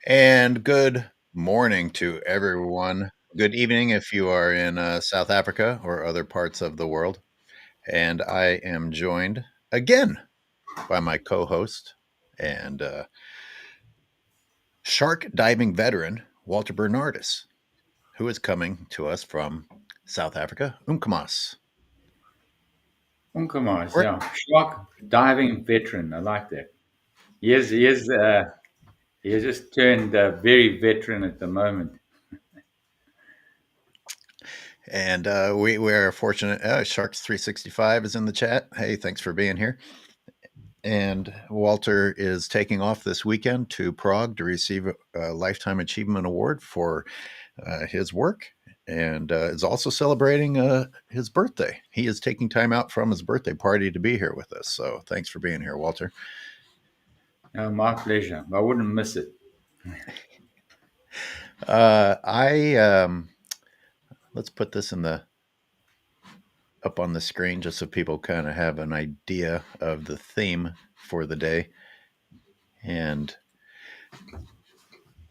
And good morning to everyone. Good evening if you are in South Africa or other parts of the world. And I am joined again by my co host and shark diving veteran, Walter Bernardis, who is coming to us from South Africa, Umkamas. Unkamas, Where- yeah. Shark diving veteran. I like that. He has just turned very veteran at the moment. And we are fortunate. Sharks 365 is in the chat. Hey, thanks for being here. And Walter is taking off this weekend to Prague to receive a Lifetime Achievement Award for his work and is also celebrating his birthday. He is taking time out from his birthday party to be here with us. So thanks for being here, Walter. My pleasure. I wouldn't miss it. I let's put this up on the screen just so people kind of have an idea of the theme for the day. And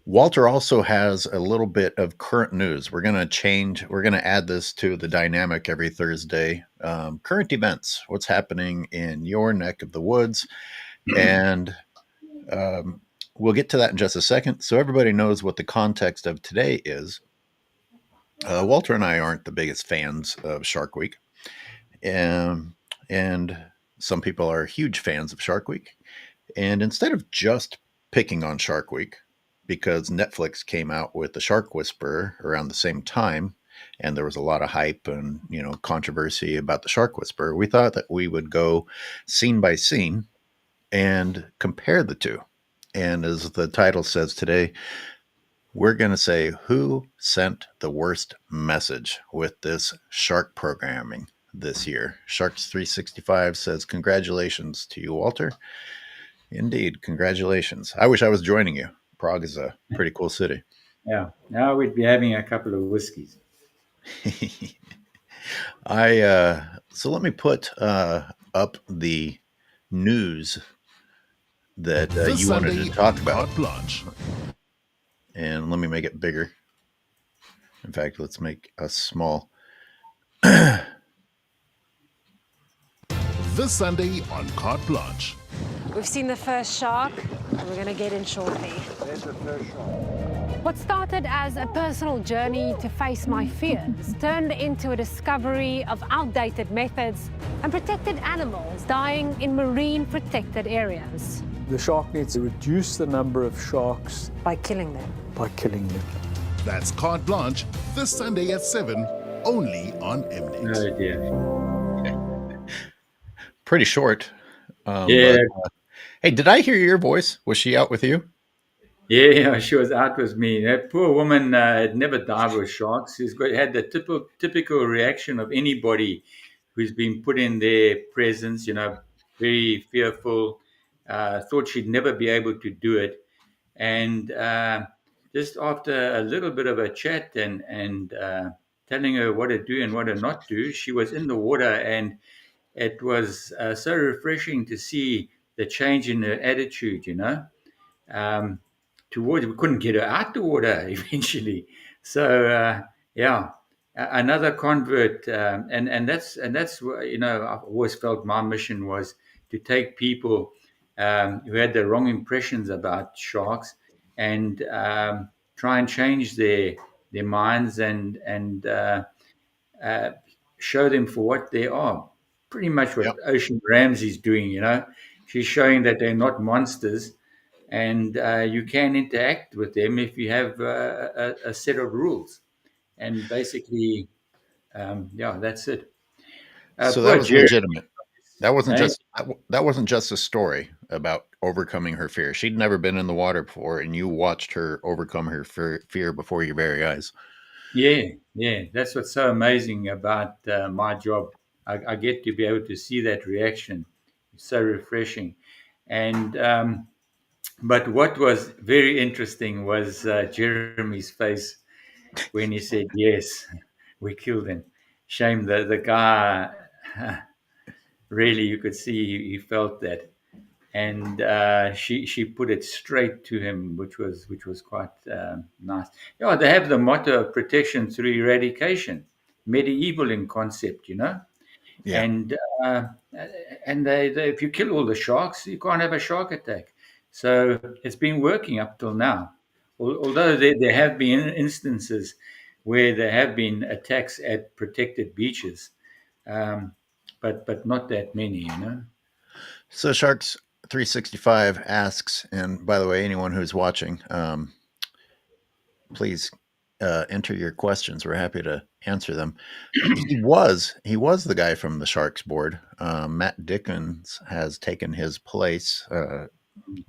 Walter also has a little bit of current news. We're going to add this to the dynamic every Thursday. Current events, what's happening in your neck of the woods. And we'll get to that in just a second. So everybody knows what the context of today is. Walter and I aren't the biggest fans of Shark Week. And some people are huge fans of Shark Week. And instead of just picking on Shark Week, because Netflix came out with the Shark Whisperer around the same time, and there was a lot of hype and controversy about the Shark Whisperer, we thought that we would go scene by scene and compare the two. And as the title says today, we're going to say who sent the worst message with this shark programming this year. Sharks 365 says, congratulations to you, Walter. Indeed, congratulations. I wish I was joining you. Prague is a pretty cool city. Yeah. Now we'd be having a couple of whiskeys. So let me put up the news that you wanted to talk about. And let me make it bigger. In fact, let's make a small. This Sunday on Carte Blanche. We've seen the first shark, and we're going to get in shortly. There's the first shark. What started as a personal journey to face my fears turned into a discovery of outdated methods and protected animals dying in marine protected areas. The shark needs to reduce the number of sharks By killing them. by killing them. That's Carte Blanche this Sunday at 7, only on Mnet. Oh dear. Pretty short. Yeah. But, hey, did I hear your voice? Was she out with you? Yeah, she was out with me. That poor woman had never dived with sharks. Had the typical reaction of anybody who's been put in their presence, very fearful, thought she'd never be able to do it. And just after a little bit of a chat and telling her what to do and what to not do, she was in the water, and it was so refreshing to see the change in her attitude, towards. We couldn't get her out the water eventually. So another convert, and that's what, I've always felt my mission was to take people who had the wrong impressions about sharks and try and change their minds and show them for what they are. Pretty much what Yep. Ocean Ramsey's doing. She's showing that they're not monsters, and you can interact with them if you have a set of rules. And basically, that's it. So Poor that was Jerry, legitimate. That wasn't Hey? just that wasn't just a story about overcoming her fear. She'd never been in the water before, and you watched her overcome her fear before your very eyes. Yeah, yeah. That's what's so amazing about my job. I get to be able to see that reaction. It's so refreshing. And but what was very interesting was Jeremy's face when he said, "Yes, we killed him." Shame that the guy really, you could see he felt that, and she put it straight to him, which was quite nice. Yeah, they have the motto of protection through eradication, medieval in concept, Yeah. and uh, and they if you kill all the sharks, you can't have a shark attack. So it's been working up till now. Although there have been instances where there have been attacks at protected beaches, um, but not that many. So Sharks 365 asks, and by the way, anyone who's watching, please enter your questions. We're happy to answer them. He was the guy from the Sharks board. Matt Dickens has taken his place.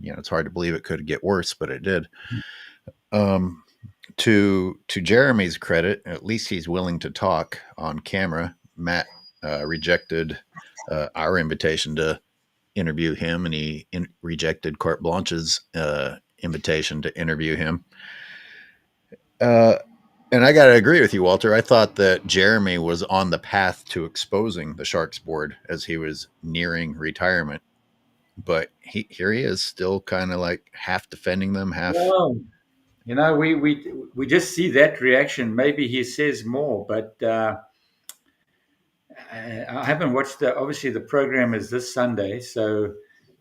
It's hard to believe it could get worse, but it did. Um, to Jeremy's credit, at least he's willing to talk on camera. Matt rejected our invitation to interview him, and he rejected Carte Blanche's invitation to interview him. And I got to agree with you, Walter. I thought that Jeremy was on the path to exposing the Sharks board as he was nearing retirement. But here he is, still kind of like half defending them, half. Well, we just see that reaction. Maybe he says more, but I haven't watched obviously the program is this Sunday, so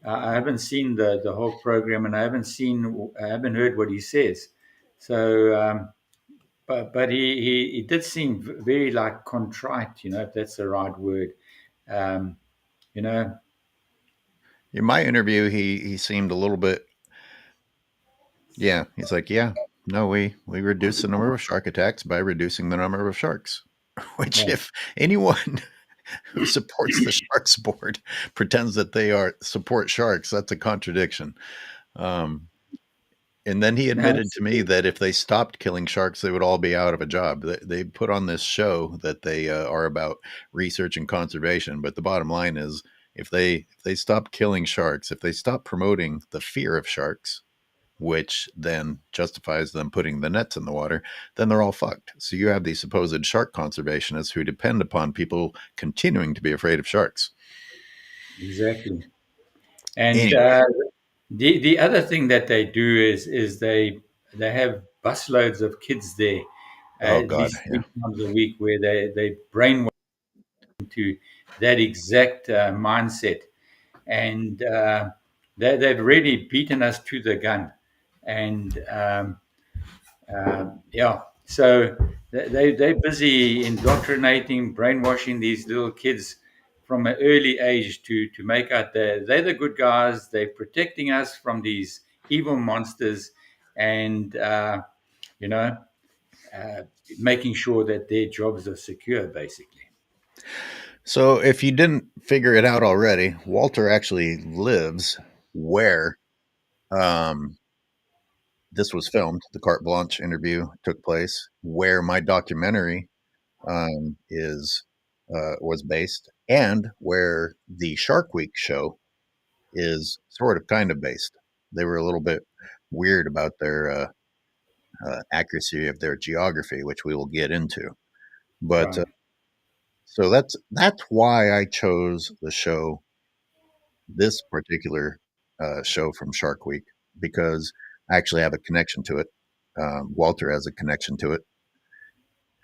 I haven't seen the whole program, and I haven't heard what he says. So, but he did seem very like contrite, if that's the right word. Um, you know, In my interview, he seemed a little bit. Yeah, he's like, yeah, no, we reduce the number of shark attacks by reducing the number of sharks. Which, yeah, if anyone who supports the Sharks board pretends that they support sharks, that's a contradiction. Um, and then he admitted to me that if they stopped killing sharks, they would all be out of a job. They put on this show that they are about research and conservation, but the bottom line is, if they stop killing sharks, if they stop promoting the fear of sharks, which then justifies them putting the nets in the water, then they're all fucked. So you have these supposed shark conservationists who depend upon people continuing to be afraid of sharks. exactly. And Anyway, the other thing that they do is they have busloads of kids there, oh at God, least yeah. 3 times a week, where they brainwash into that exact mindset, and they've really beaten us to the gun, and yeah, so they're busy indoctrinating, brainwashing these little kids from an early age to make out they're the good guys. They're protecting us from these evil monsters, and you know, uh, making sure that their jobs are secure, basically. So if you didn't figure it out already, Walter actually lives where um, this was filmed. The Carte Blanche interview took place, where my documentary is was based, and where the Shark Week show is sort of kind of based. They were a little bit weird about their accuracy of their geography, which we will get into. But Right. so that's why I chose the show, this particular show from Shark Week, because I actually have a connection to it. Walter has a connection to it,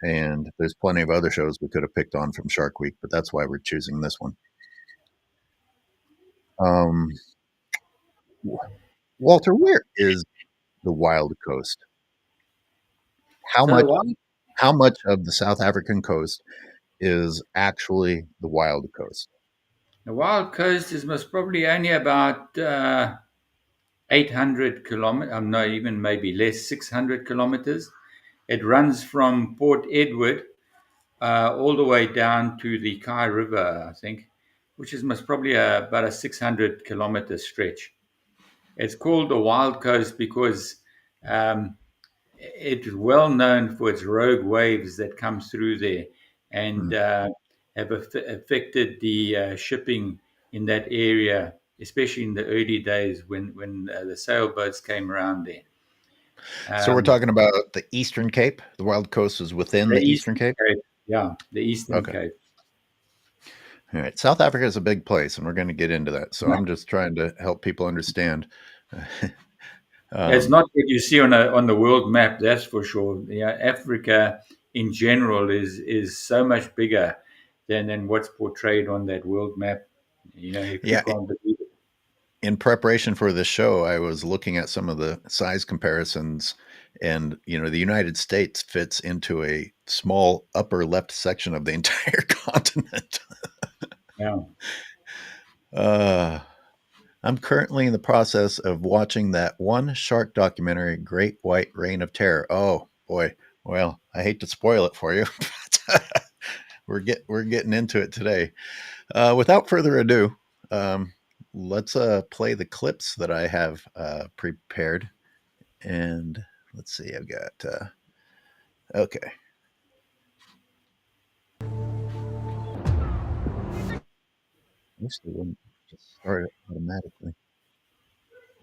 and there's plenty of other shows we could have picked on from Shark Week, but that's why we're choosing this one. Um, Walter, where is the Wild Coast? How So much? one, How much of the South African coast is actually the Wild Coast? the Wild Coast is most probably only about 800 kilometers. No, even maybe less, 600 kilometers. It runs from Port Edward all the way down to the Kai River, I think. which is most probably about a 600-kilometer stretch. It's called the Wild Coast because it's well known for its rogue waves that come through there and have affected the shipping in that area, especially in the early days when the sailboats came around there. So we're talking about the Eastern Cape. The Wild Coast is within the Eastern Cape. Yeah, the Eastern Okay. Cape. All right. South Africa is a big place, and we're going to get into that. So I'm just trying to help people understand. It's not what you see on the world map, that's for sure. Yeah, Africa in general is so much bigger than what's portrayed on that world map. You know, you Yeah. can't believe it. In preparation for this show, I was looking at some of the size comparisons, and the United States fits into a small upper left section of the entire continent. Yeah. I'm currently in the process of watching that one shark documentary, Great White Reign of Terror. Oh boy. Well, I hate to spoil it for you, but we're getting into it today. Without further ado, let's play the clips that I have prepared. And let's see, I've got okay. I wish they wouldn't just start it automatically.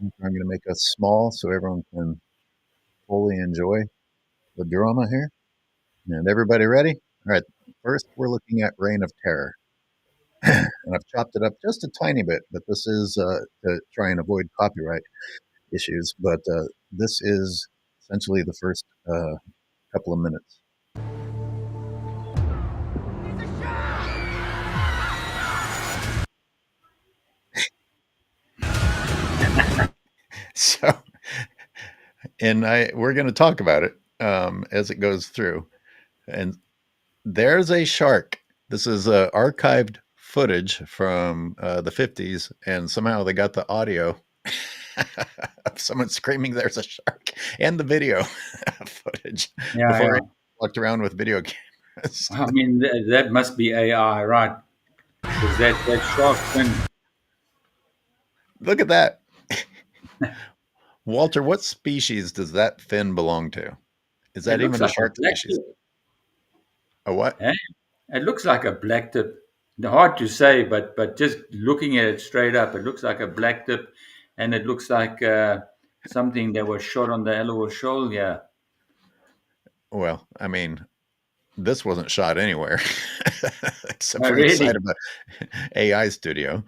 I'm going to make us small so everyone can fully enjoy the drama here. And everybody ready? All right. First, we're looking at Reign of Terror. And I've chopped it up just a tiny bit, but this is to try and avoid copyright issues. But this is essentially the first couple of minutes. So, and we're going to talk about it as it goes through. And there's a shark. This is archived footage from the 50s, and somehow they got the audio of someone screaming there's a shark and the video footage before I walked around with video cameras. I mean, that must be AI, right? Because that shark fin. Look at that. Walter, what species does that fin belong to? Is that even a shark species? A what? It looks like a blacktip. Hard to say, but just looking at it straight up, it looks like a blacktip, and it looks like something that was shot on the Ellerwood Shoal. Yeah. Well, I mean, this wasn't shot anywhere except for really? the side of the AI studio.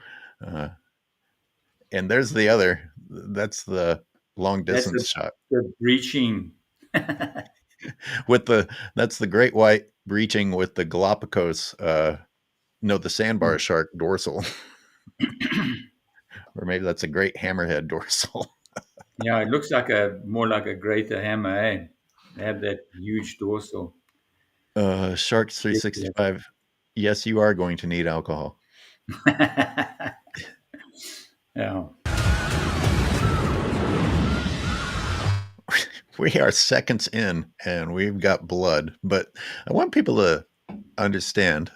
And there's the other. That's the long distance shot. The breaching. That's the great white breaching with the Galapagos. The sandbar shark dorsal. Or maybe that's a great hammerhead dorsal. Yeah, it looks like more like a greater hammer, eh? They have that huge dorsal. Sharks 365. Yes, you are going to need alcohol. Yeah. We are seconds in and we've got blood, but I want people to understand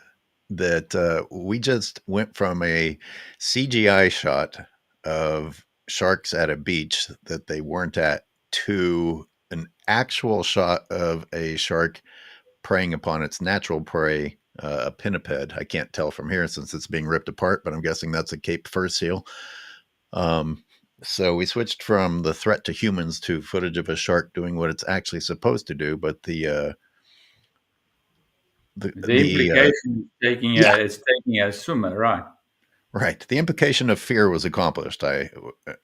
that we just went from a CGI shot of sharks at a beach that they weren't at to an actual shot of a shark preying upon its natural prey, a pinniped. I can't tell from here since it's being ripped apart, but I'm guessing that's a Cape fur seal. So we switched from the threat to humans to footage of a shark doing what it's actually supposed to do, but the implication is taking a swimmer, right? Right. The implication of fear was accomplished, I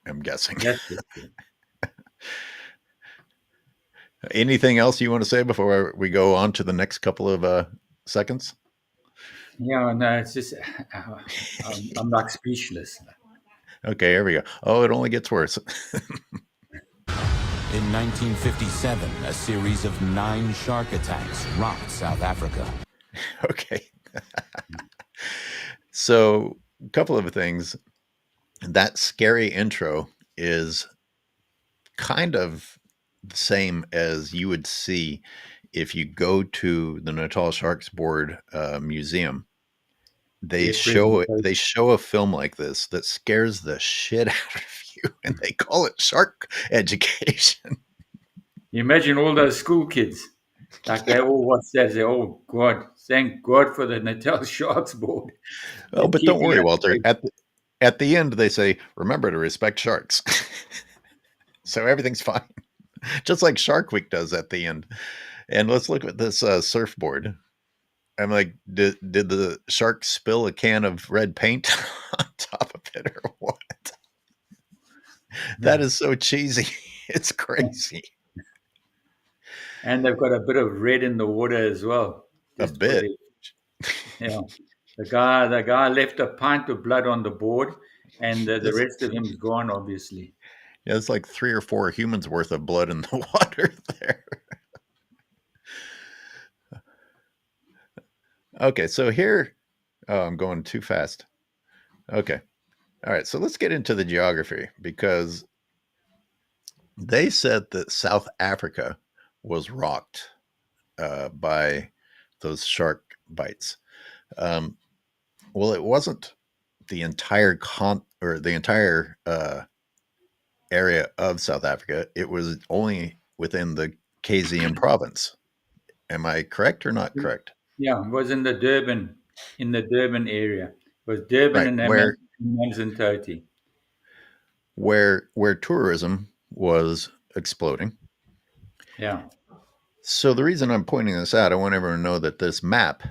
am guessing. That's it. Anything else you want to say before we go on to the next couple of seconds? Yeah, no, it's just I'm like speechless. Okay, here we go. Oh, it only gets worse. In 1957, a series of 9 shark attacks rocked South Africa. Okay. So, a couple of things. That scary intro is kind of the same as you would see if you go to the Natal Sharks Board Museum. they their show presentation. they show a film like this that scares the shit out of you, and they call it shark education. You imagine all those school kids, like they Yeah. all watch that. Say, "Oh God, thank God for the Natal Sharks board. Oh, They're but don't keeping worry, us Walter. safe." At the end, they say, "Remember to respect sharks," so everything's fine. Just like Shark Week does at the end. And let's look at this surfboard. I'm like, did the shark spill a can of red paint on top of it or what? That is so cheesy. It's crazy. And they've got a bit of red in the water as well, A just for bit. the yeah. The guy left a pint of blood on the board, and the This, rest of him's gone, obviously. yeah, it's like 3 or 4 humans worth of blood in the water there. Okay, so here, oh, I'm going too fast. Okay. All right, so let's get into the geography because they said that South Africa was rocked by those shark bites. Um, well, it wasn't the entire the entire area of South Africa. It was only within the KZN province. Am I correct or not correct? Yeah, it was in the Durban area. It was Durban Right, and Amanzimtoti. where tourism was exploding. Yeah, So the reason I'm pointing this out, I want everyone to know that this map,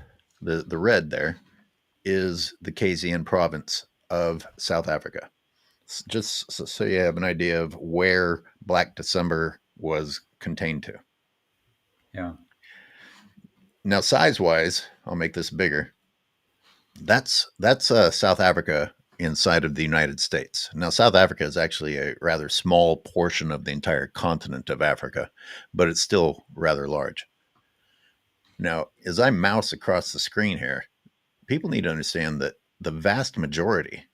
the red there, is the KZN province of South Africa. Just so you have an idea of where Black December was contained to. yeah, Now, size-wise, I'll make this bigger. That's South Africa inside of the United States. Now, South Africa is actually a rather small portion of the entire continent of Africa, but it's still rather large. Now, as I mouse across the screen here, people need to understand that the vast majority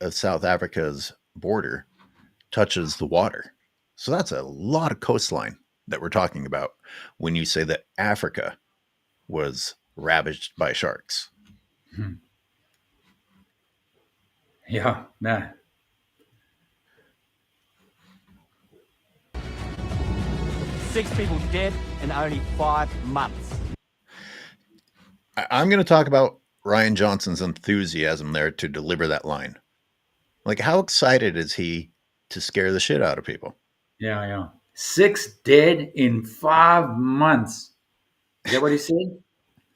of South Africa's border touches the water. So that's a lot of coastline that we're talking about when you say that Africa was ravaged by sharks. yeah. Nah. 6 people dead in only 5 months. I'm going to talk about Ryan Johnson's enthusiasm there to deliver that line. Like, how excited is he to scare the shit out of people? Yeah, yeah. 6 dead in 5 months. Is that what he said?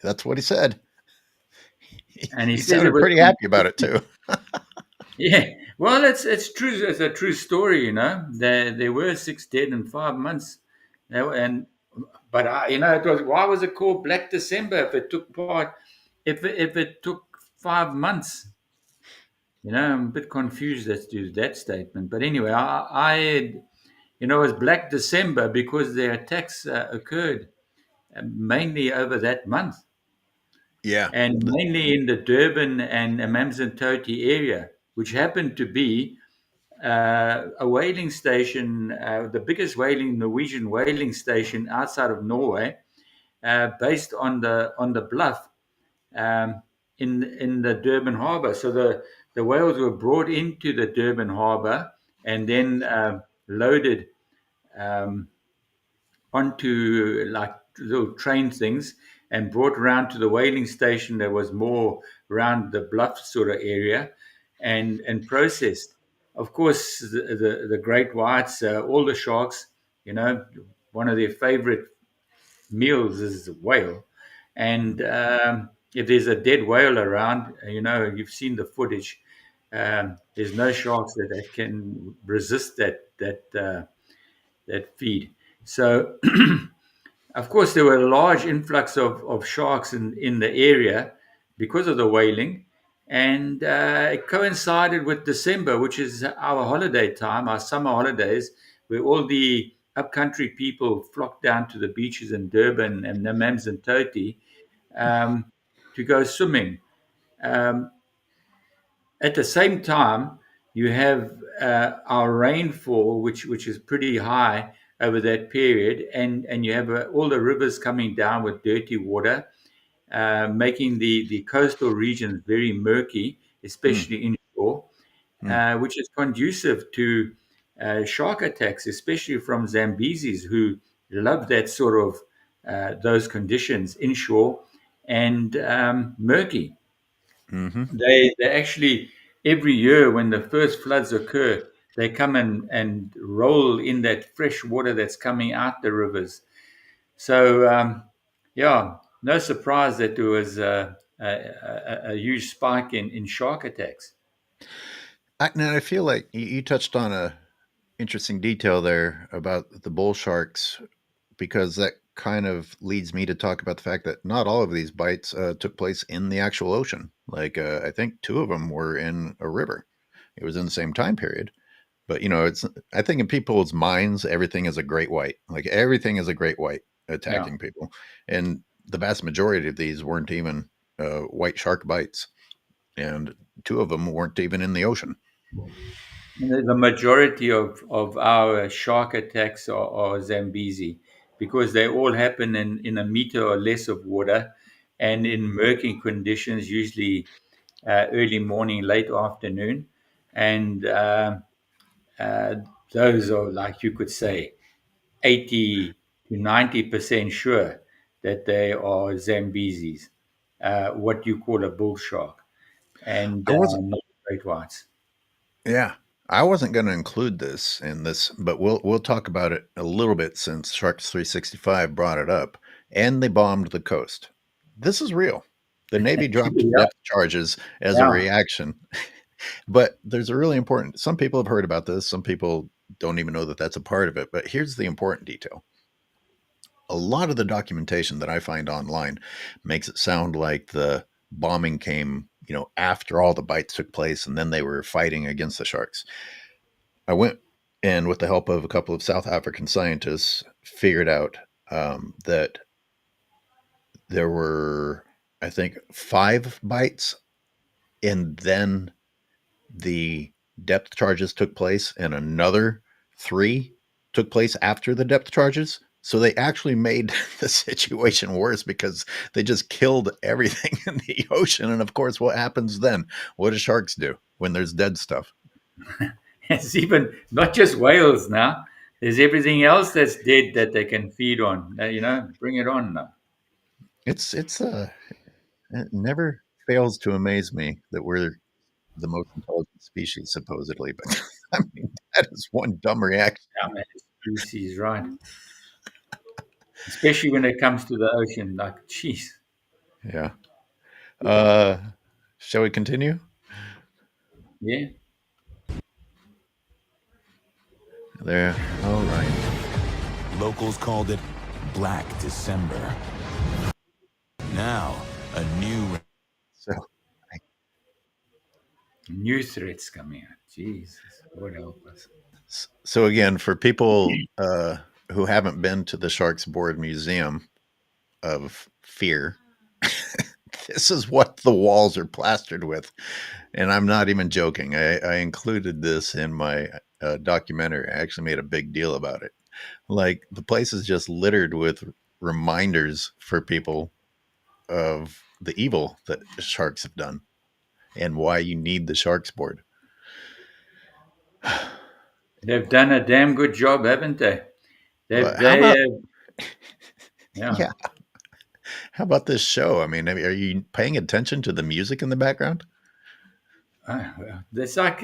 That's what he said. And he He says it sounded was pretty happy about it too. yeah. Well, it's true. It's a true story. There were 6 dead in 5 months. But it was, why was it called Black December if it took part if it took 5 months? I'm a bit confused as to that statement. But anyway, it was Black December because the attacks occurred mainly over that month, Yeah. and mainly in the Durban and Amanzimtoti area, which happened to be a whaling station, the biggest Norwegian whaling station outside of Norway, based on the bluff in the Durban harbour. So the whales were brought into the Durban harbour and then loaded um, onto like little train things and brought around to the whaling station that was more around the bluff sort of area and processed. Of course, the great whites, all the sharks, one of their favorite meals is whale. And if there's a dead whale around, you've seen the footage. There's no sharks that can resist that feed. So, of course, there were a large influx of sharks in the area because of the whaling. And it coincided with December, which is our holiday time, our summer holidays, where all the upcountry people flock down to the beaches in Durban and Amanzimtoti to go swimming. Um, at the same time, you have our rainfall, which is pretty high over that period, and you have all the rivers coming down with dirty water. making the coastal regions very murky, especially inshore, which is conducive to shark attacks, especially from Zambesis who love that sort of those conditions inshore and murky. Mm-hmm. They actually every year when the first floods occur, they come and roll in that fresh water that's coming out the rivers. So yeah, no surprise that there was a huge spike in shark attacks. Now I feel like you touched on a interesting detail there about the bull sharks, because that kind of leads me to talk about the fact that not all of these bites took place in the actual ocean. Like I think two of them were in a river. It was in the same time period. But it's I think in people's minds everything is a great white. Like everything is a great white Yeah. attacking people, and the vast majority of these weren't even white shark bites, and two of them weren't even in the ocean. The majority of our shark attacks are Zambezi because they all happen in a meter or less of water and in murky conditions, usually early morning, late afternoon. And uh, those are, like you could say, 80 to 90% sure that they are Zambesis, what you call a bull shark, and I wasn't. not great whites. Yeah, I wasn't going to include this in this, but we'll talk about it a little bit since Sharks 365 brought it up, and they bombed the coast. This is real. The Navy dropped Yeah, depth charges as a yeah. reaction. But there's a really important, some people have heard about this, some people don't even know that that's a part of it. But here's the important detail. A lot of the documentation that I find online makes it sound like the bombing came, after all the bites took place and then they were fighting against the sharks. I went and, with the help of a couple of South African scientists, figured out that there were, I think, 5 bites, and then the depth charges took place, and another 3 took place after the depth charges. So they actually made the situation worse because they just killed everything in the ocean. And of course, what happens then? What do sharks do when there's dead stuff? It's even not just whales now. There's everything else that's dead that they can feed on. Bring it on now. It's it never fails to amaze me that we're the most intelligent species, supposedly. But I mean, that is one dumb reaction. Yeah, man, species, right? Especially when it comes to the ocean. Like, jeez. Yeah. Uh, shall we continue? Yeah. There. All right. Locals called it Black December. Now, a new So, New threats coming out. Jesus, Lord help us. so again, for people who haven't been to the Sharks Board Museum of Fear, this is what the walls are plastered with. And I'm not even joking. I included this in my documentary. I actually made a big deal about it. Like, the place is just littered with reminders for people of the evil that sharks have done and why you need the Sharks Board. They've done a damn good job, haven't they? But how They about, yeah. yeah, how about this show? I mean, are you paying attention to the music in the background? Well, it's like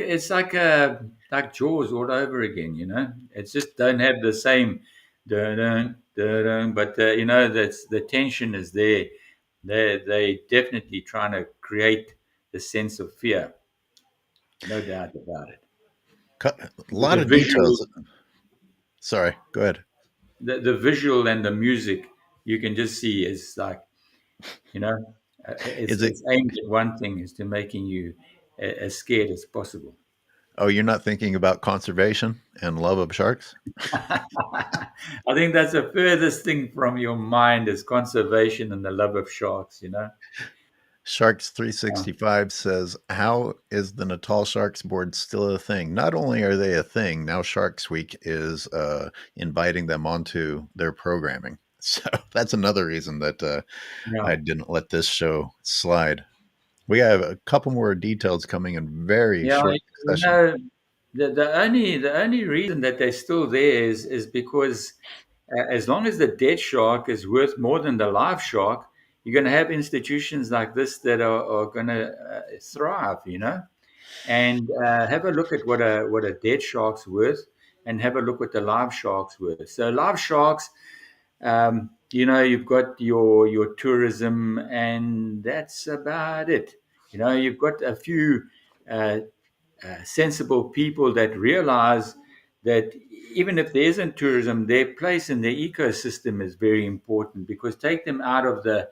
Jaws all over again. It's just don't have the same dun dun, but that's the tension is there. They definitely trying to create the sense of fear, no doubt about it. A With lot the of visual, details. Sorry, go ahead. the visual and the music, you can just see is like you know, Is it? it's aimed at one thing, is to making you as scared as possible. Oh, you're not thinking about conservation and love of sharks? I think that's the furthest thing from your mind is conservation and the love of sharks. Sharks Yeah. 365 says, how is the Natal Sharks Board still a thing? Not only are they a thing, now Sharks Week is inviting them onto their programming. So that's another reason that Yeah. I didn't let this show slide. We have a couple more details coming in very Yeah, short you succession. know, the only reason that they're still there is because as long as the dead shark is worth more than the live shark, you're going to have institutions like this that are going to thrive, and have a look at what a dead shark's worth, and have a look what the live shark's worth. So live sharks, you've got your tourism, and that's about it. You've got a few uh, sensible people that realize that even if there isn't tourism, their place in the ecosystem is very important, because take them out of the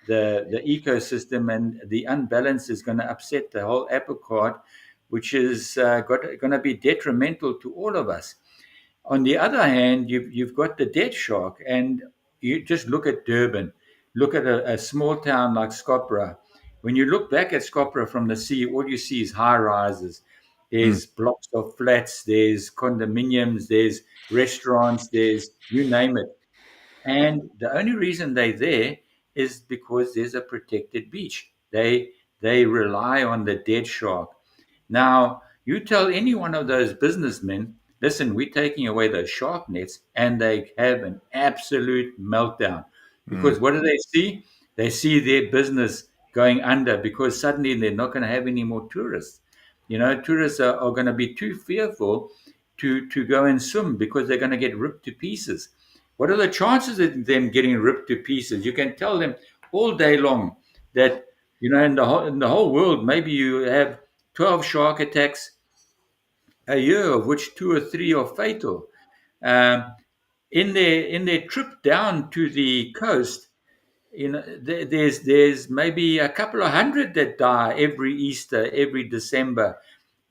ecosystem and the unbalance is going to upset the whole apple cart, which is going to be detrimental to all of us. On the other hand, you've got the dead shark, and you just look at Durban, look at a small town like Skopje. When you look back at Skopje from the sea, all you see is high rises. Mm, There's blocks of flats, there's condominiums, there's restaurants, there's you name it. And the only reason they're there is because there's a protected beach. They rely on the dead shark. Now, you tell any one of those businessmen, listen, we're taking away those shark nets, and they have an absolute meltdown. mm. Because what do they see? They see their business going under, because suddenly they're not going to have any more tourists. Tourists are going to be too fearful to go and swim, because they're going to get ripped to pieces. What are the chances of them getting ripped to pieces? You can tell them all day long that, in the whole world, maybe you have 12 shark attacks a year, of which 2 or 3 are fatal. Um, in their trip down to the coast, there's maybe a couple of hundred that die every Easter, every December.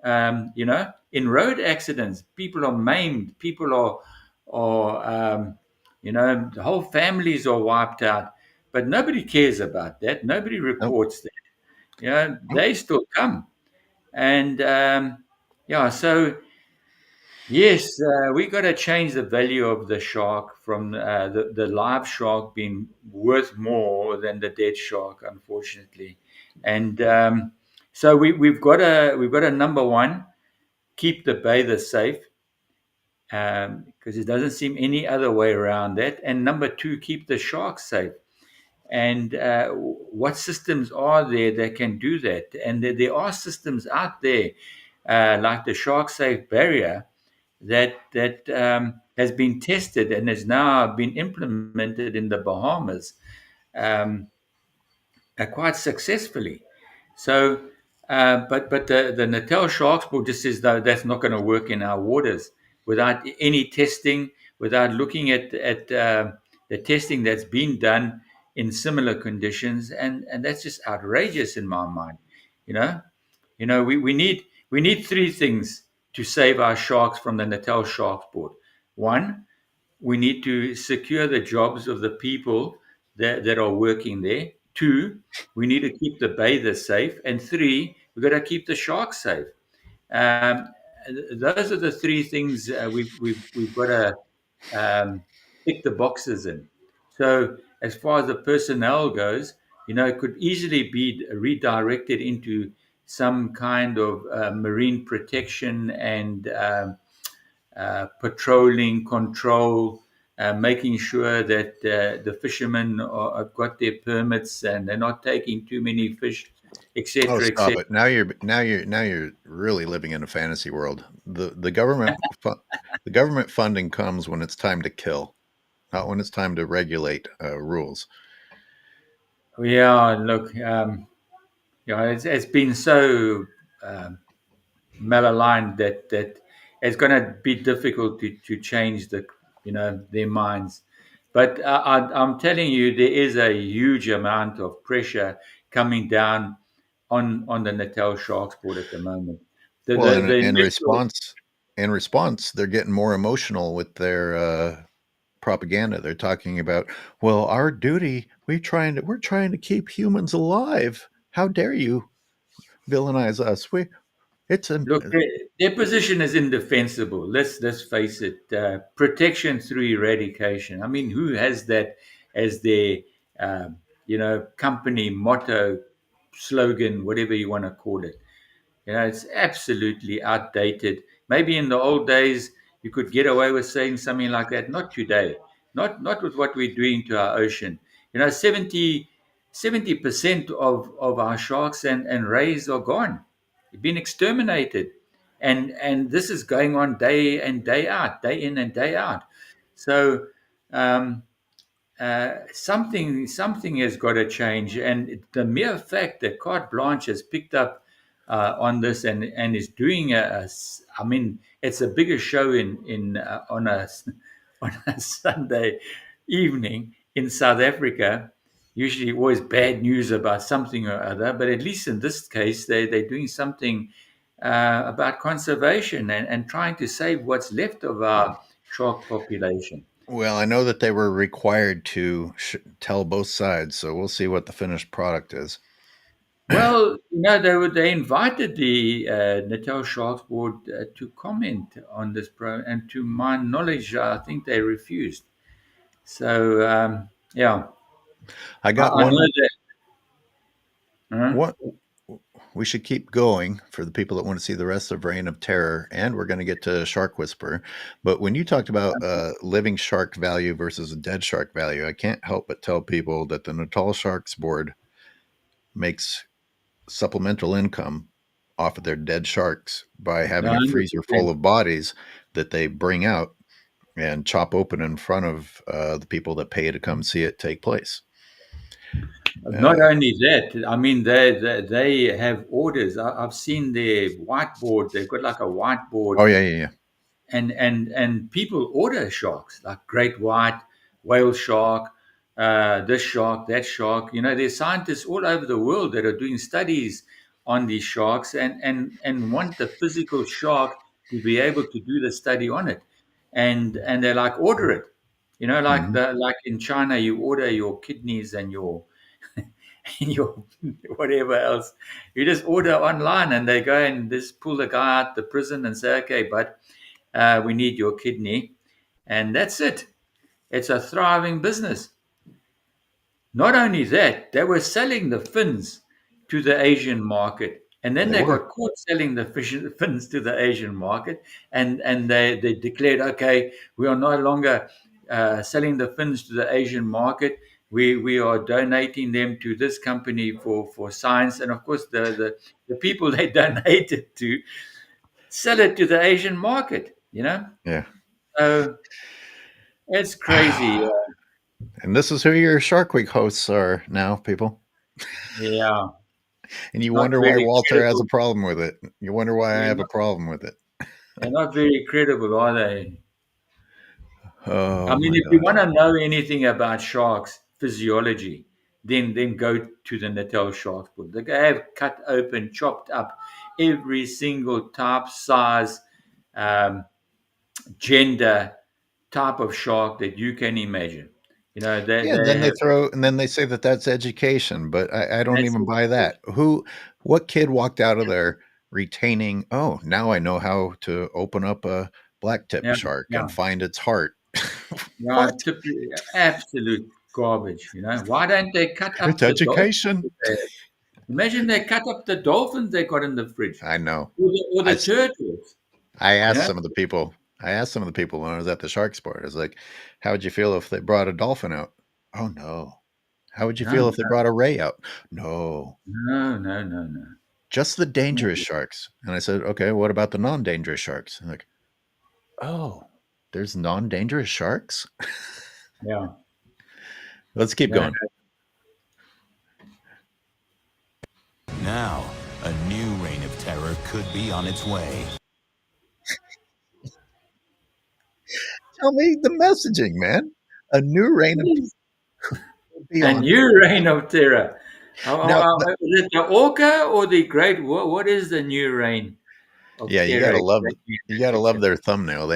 In road accidents, people are maimed, people the whole families are wiped out, but nobody cares about that. Nobody Nope. reports that. Nope. They still come, and yeah. So yes, we got to change the value of the shark from the live shark being worth more than the dead shark, unfortunately. And so we've got a number one: keep the bather safe, because it doesn't seem any other way around that. And number two, keep the sharks safe. And what systems are there that can do that? And there are systems out there, like the Shark Safe Barrier, that has been tested and has now been implemented in the Bahamas, um, quite successfully. So, but the Natal Sharks Board just says, no, that's not going to work in our waters without any testing, without looking at the testing that's been done in similar conditions, and that's just outrageous in my mind. You know, we need three things to save our sharks from the Natal Sharks Board. One, we need to secure the jobs of the people that are working there. Two, we need to keep the bathers safe. And three, we've got to keep the sharks safe. Um, those are the three things we've got to tick the boxes in. So, as far as the personnel goes, it could easily be redirected into some kind of marine protection and patrolling, control, making sure that the fishermen have got their permits and they're not taking too many fish, Oh, etc., stop etc. it! Now you're really living in a fantasy world. The government funding comes when it's time to kill, not when it's time to regulate rules. Yeah, look, it's been so um, malaligned that it's going to be difficult to change their minds. But I'm telling you, there is a huge amount of pressure coming down on the Natal Sharks board at the moment. The Well, the, in the in initial response, in response, they're getting more emotional with their propaganda. They're talking about, well, our duty. We're trying to keep humans alive. How dare you villainize us? It's a Look, their position is indefensible. Let's face it. Protection through eradication. I mean, who has that as their company motto, slogan, whatever you want to call it? It's absolutely outdated. Maybe in the old days you could get away with saying something like that. Not today. Not with what we're doing to our ocean. 70% of our sharks and rays are gone. They've been exterminated. And this is going on day in, day out, day in and day out. So um, something has got to change, and the mere fact that Carte Blanche has picked up on this and is doing I mean, it's a bigger show in on a on a Sunday evening in South Africa. Usually, always bad news about something or other, but at least in this case, they're doing something about conservation and trying to save what's left of our shark population. well, I know that they were required to tell both sides, so we'll see what the finished product is. Well, they invited the Natal Sharks Board to comment on this and to my knowledge, I think they refused. So yeah, I got I know one. that. Huh? What we should keep going for the people that want to see the rest of Reign of Terror, and we're going to get to Shark Whisperer. But when you talked about living shark value versus a dead shark value, I can't help but tell people that the Natal Sharks Board makes supplemental income off of their dead sharks by No, having a freezer full 100%. of bodies that they bring out and chop open in front of the people that pay to come see it take place. Not only that, I mean they have orders. I've seen their whiteboard. They've got like a whiteboard, Oh yeah. and people order sharks like great white, whale shark, this shark, that shark. There's scientists all over the world that are doing studies on these sharks and want the physical shark to be able to do the study on it, and they're like order it. Like hmm like in China, you order your kidneys and your and your whatever else. You just order online, and they go and just pull the guy out the prison and say, okay, but we need your kidney. And that's it. It's a thriving business. Not only that, they were selling the fins to the Asian market. And then They they were. got caught selling the fins to the Asian market. And they declared, okay, we are no longer selling the fins to the Asian market. We are donating them to this company for science. And of course, the people they donated to sell it to the Asian market. Yeah. So it's crazy. And this is who your Shark Week hosts are now, people. Yeah, And you not wonder why very Walter has credible. a problem with it. You wonder why I They're have a not, problem with it. they're not very credible, are they? I Oh mean, my if you gosh. want to know anything about sharks physiology, then go to the Natal Sharks Book. They have cut open, chopped up every single type, size, um, gender, type of shark that you can imagine. Yeah, and then they they have. throw, and then they say that that's education, but I don't That's even buy it. that. What kid walked out of there retaining, oh, now I know how to open up a black tip Yeah, shark yeah, and find its heart. yeah. What? Absolute garbage. Why don't they cut It's up the dolphins? education. Imagine they cut up the dolphins they got in the fridge, I know. or I, the s- turtles. I You asked know? some of the people, when I was at the shark sport, I was like, how would you feel if they brought a dolphin out? Oh no. How would you No, feel if they brought a ray out? No. no, no, no, no. Just the No. dangerous sharks. And I said, okay, what about the non-dangerous sharks? And like, oh, there's non-dangerous sharks? Yeah, Let's keep no, going. Now, a new reign of terror could be on its way. Tell me the messaging, man. A new reign of no. will be A on. new reign of terror. Now, Is it the orca or the great? What is the new reign of yeah, terror? you gotta love their thumbnail.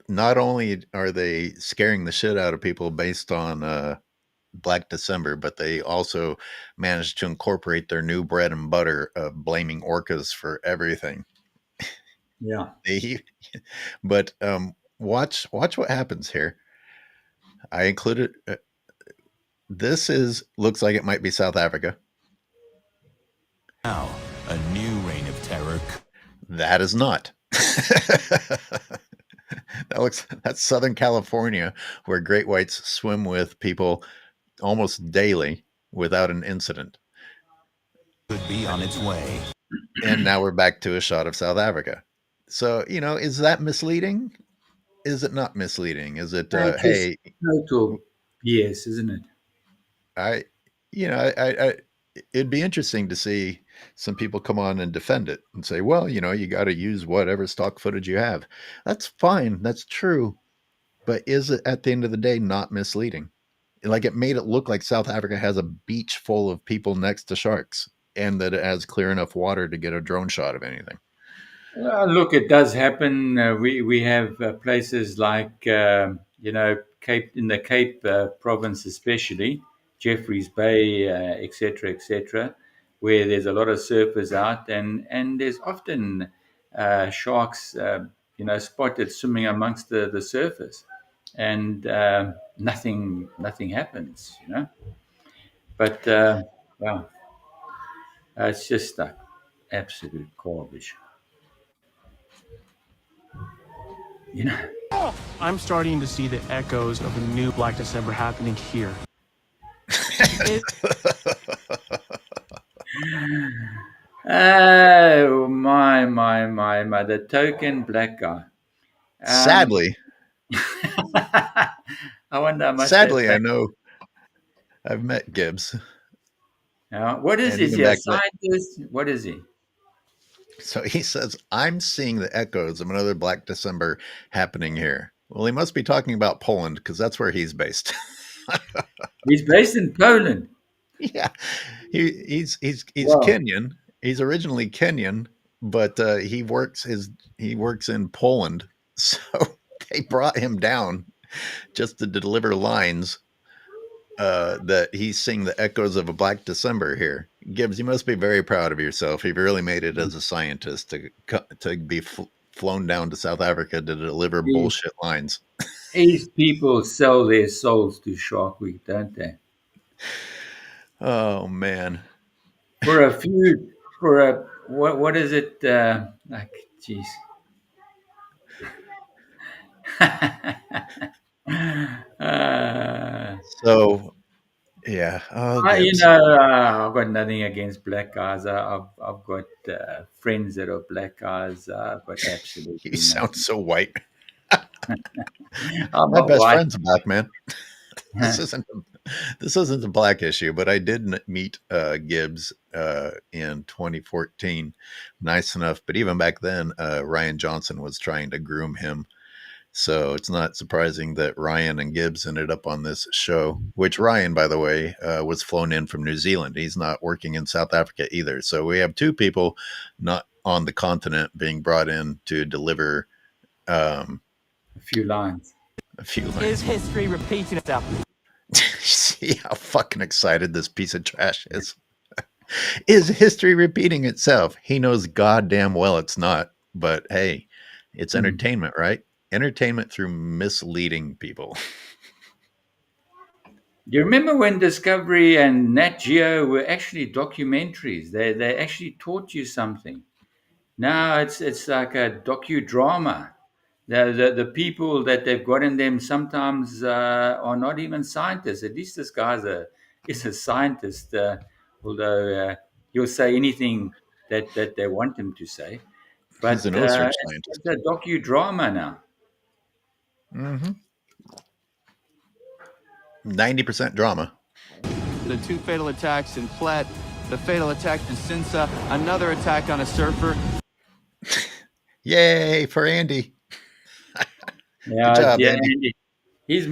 Not only are they scaring the shit out of people based on Black December, but they also managed to incorporate their new bread and butter of blaming orcas for everything. Yeah. They, but watch what happens here. I included this is looks like it might be South Africa. Now, a new reign of terror. That is not. That's Southern California, where great whites swim with people almost daily without an incident. Could be on its way. And now we're back to a shot of South Africa. So, is that misleading? Is it not misleading? Is it, It's just hey, total BS, isn't it? I, I, it'd be interesting to see some people come on and defend it and say, well, you got to use whatever stock footage you have. That's fine. That's true. But is it at the end of the day not misleading? Like it made it look like South Africa has a beach full of people next to sharks and that it has clear enough water to get a drone shot of anything. Look, it does happen. We have places like Cape in the Cape province, especially Jeffreys Bay, etc., etc., where there's a lot of surfers out, and there's often sharks, spotted swimming amongst the surfers, and nothing happens, But well, it's just absolute garbage. You know. I'm starting to see the echoes of a new Black December happening here. Oh my! The token black guy. Sadly, I wonder how much that sadly, I black. know I've met Gibbs, What is and this? Is even he a back then. scientist? What is he? So he says, I'm seeing the echoes of another Black December happening here. Well, he must be talking about Poland because that's where he's based. He's based in Poland. Yeah, he's Wow. Kenyan. He's originally Kenyan, but he works in Poland. So they brought him down just to deliver lines that he's seeing the echoes of a Black December here. Gibbs, you must be very proud of yourself. You've really made it as a scientist to be flown down to South Africa to deliver These, bullshit lines. these people sell their souls to Shark Week, don't they? Oh man. For a few, for a what is it? Like, jeez. uh, So yeah. Oh, Gibbs. I've got nothing against black guys. I've got friends that are black guys. I've got You absolutely sound nothing. so white. I'm My not best white. friend's a black man. This isn't this isn't a black issue, but I did meet Gibbs in 2014. Nice enough, but even back then, Ryan Johnson was trying to groom him. So it's not surprising that Ryan and Gibbs ended up on this show, which Ryan, by the way, was flown in from New Zealand. He's not working in South Africa either. So we have two people not on the continent being brought in to deliver um, A few lines. a few lines. Is history repeating itself? See how fucking excited this piece of trash is. Is history repeating itself? He knows goddamn well it's not. But hey, it's entertainment, right? Entertainment through misleading people. Do you remember when Discovery and Nat Geo were actually documentaries? They actually taught you something. Now it's like a docudrama. The people that they've got in them sometimes are not even scientists. At least this guy's is a scientist, although he'll say anything that they want him to say. He's But an research it's scientist. a docudrama now. 90% drama. The two fatal attacks in Plet, the fatal attack in Sinsa, another attack on a surfer. Yay for Andy. Good Yeah, job, yeah. Andy. Andy. He's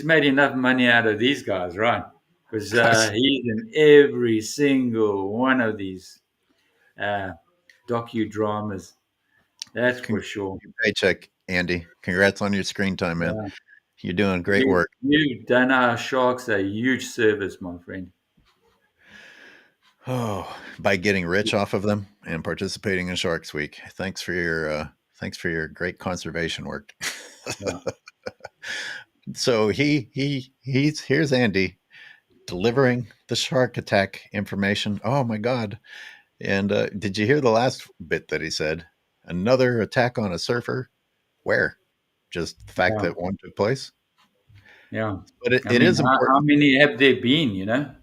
made enough money out of these guys, right? Because he's in every single one of these uh, docudramas. That's for sure. Paycheck, Andy. Congrats on your screen time, man. Yeah. You're doing great work. You've done our Sharks a huge service, my friend. Oh, by getting rich off of them and participating in Sharks Week. Thanks for your Thanks for your great conservation work. Yeah. So here's Andy delivering the shark attack information. Oh my God. And did you hear the last bit that he said? Another attack on a surfer? Where? Just the fact Yeah. that one took place? Yeah. But I it mean, is how important. many have there been,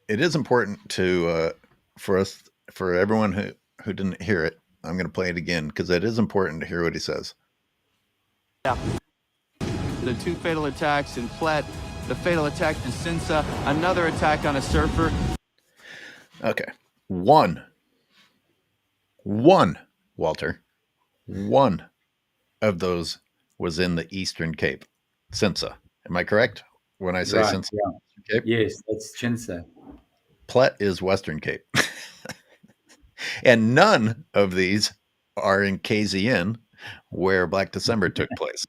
It is important to for us, for everyone who didn't hear it. I'm going to play it again because it is important to hear what he says. The 2 fatal attacks in Plet, the fatal attack in Cinsa, another attack on a surfer. Okay. One, Walter, one of those was in the Eastern Cape, Cinsa. Am I correct when I say Right. Cinsa? Yeah. Cape? Yes, that's Chinsa. Plet is Western Cape. And none of these are in KZN where Black December took place.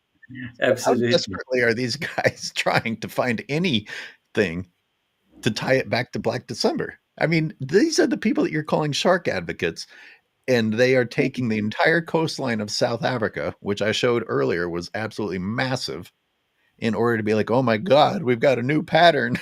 How Absolutely. desperately are these guys trying to find anything to tie it back to Black December? I mean, these are the people that you're calling shark advocates, and they are taking the entire coastline of South Africa, which I showed earlier was absolutely massive, in order to be like, oh my God, we've got a new pattern.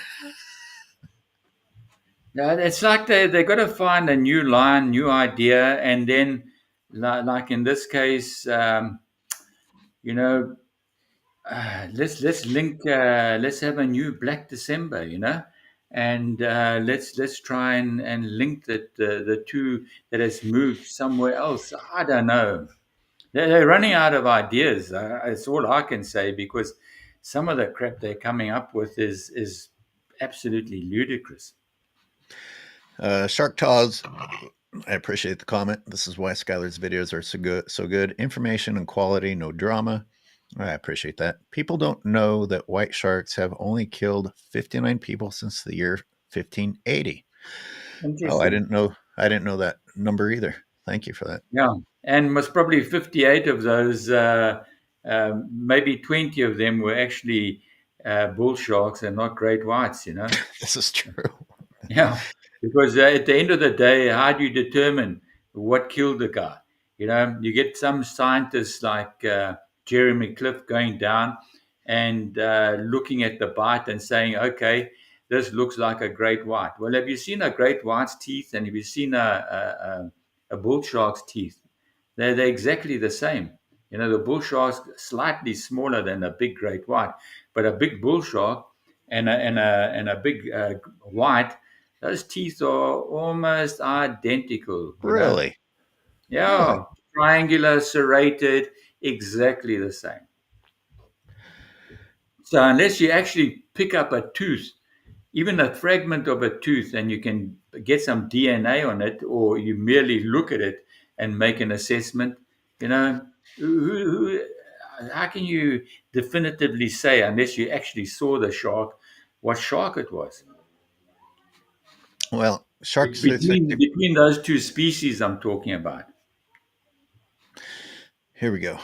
Yeah, it's like they got to find a new line, new idea, and then, like in this case, you know, let's link, let's have a new Black December, and let's try and link the two that has moved somewhere else. I don't know. They're running out of ideas. It's all I can say, because some of the crap they're coming up with is absolutely ludicrous. Shark Taws, I appreciate the comment. This is why Skyler's videos are so good. Information and quality, no drama. I appreciate that. People don't know that white sharks have only killed 59 people since the year 1580. Oh, Interesting. I didn't know that number either. Thank you for that. Yeah, and most probably 58 of those, maybe 20 of them were actually bull sharks and not great whites. This is true. Yeah, because at the end of the day, how do you determine what killed the guy? You get some scientists like Jeremy Cliff going down and looking at the bite and saying, okay, this looks like a great white. Well, have you seen a great white's teeth, and have you seen a bull shark's teeth? They're exactly the same. The bull shark's slightly smaller than a big great white, but a big bull shark and a big white, those teeth are almost identical. Really? Really? Yeah, triangular, serrated, exactly the same. So unless you actually pick up a tooth, even a fragment of a tooth, and you can get some DNA on it, or you merely look at it and make an assessment, you know, how can you definitively say, unless you actually saw the shark, what shark it was? Well, Sharks Between 360. between those two species I'm talking about. Here we go.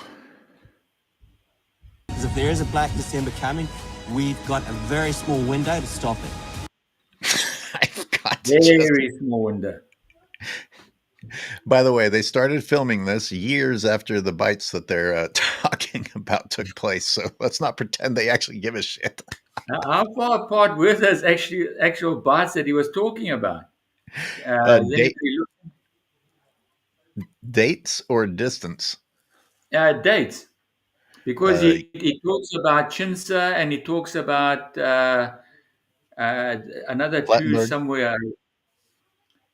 Because if there is a Black December coming, we've got a very small window to stop it. I've got to Very small window. By the way, they started filming this years after the bites that they're talking about took place. So let's not pretend they actually give a shit. How far apart were those actual bites that he was talking about? Has anybody looked? Dates or distance? Dates. Because he talks about Chinsa, and he talks about another two Plattenberg. somewhere.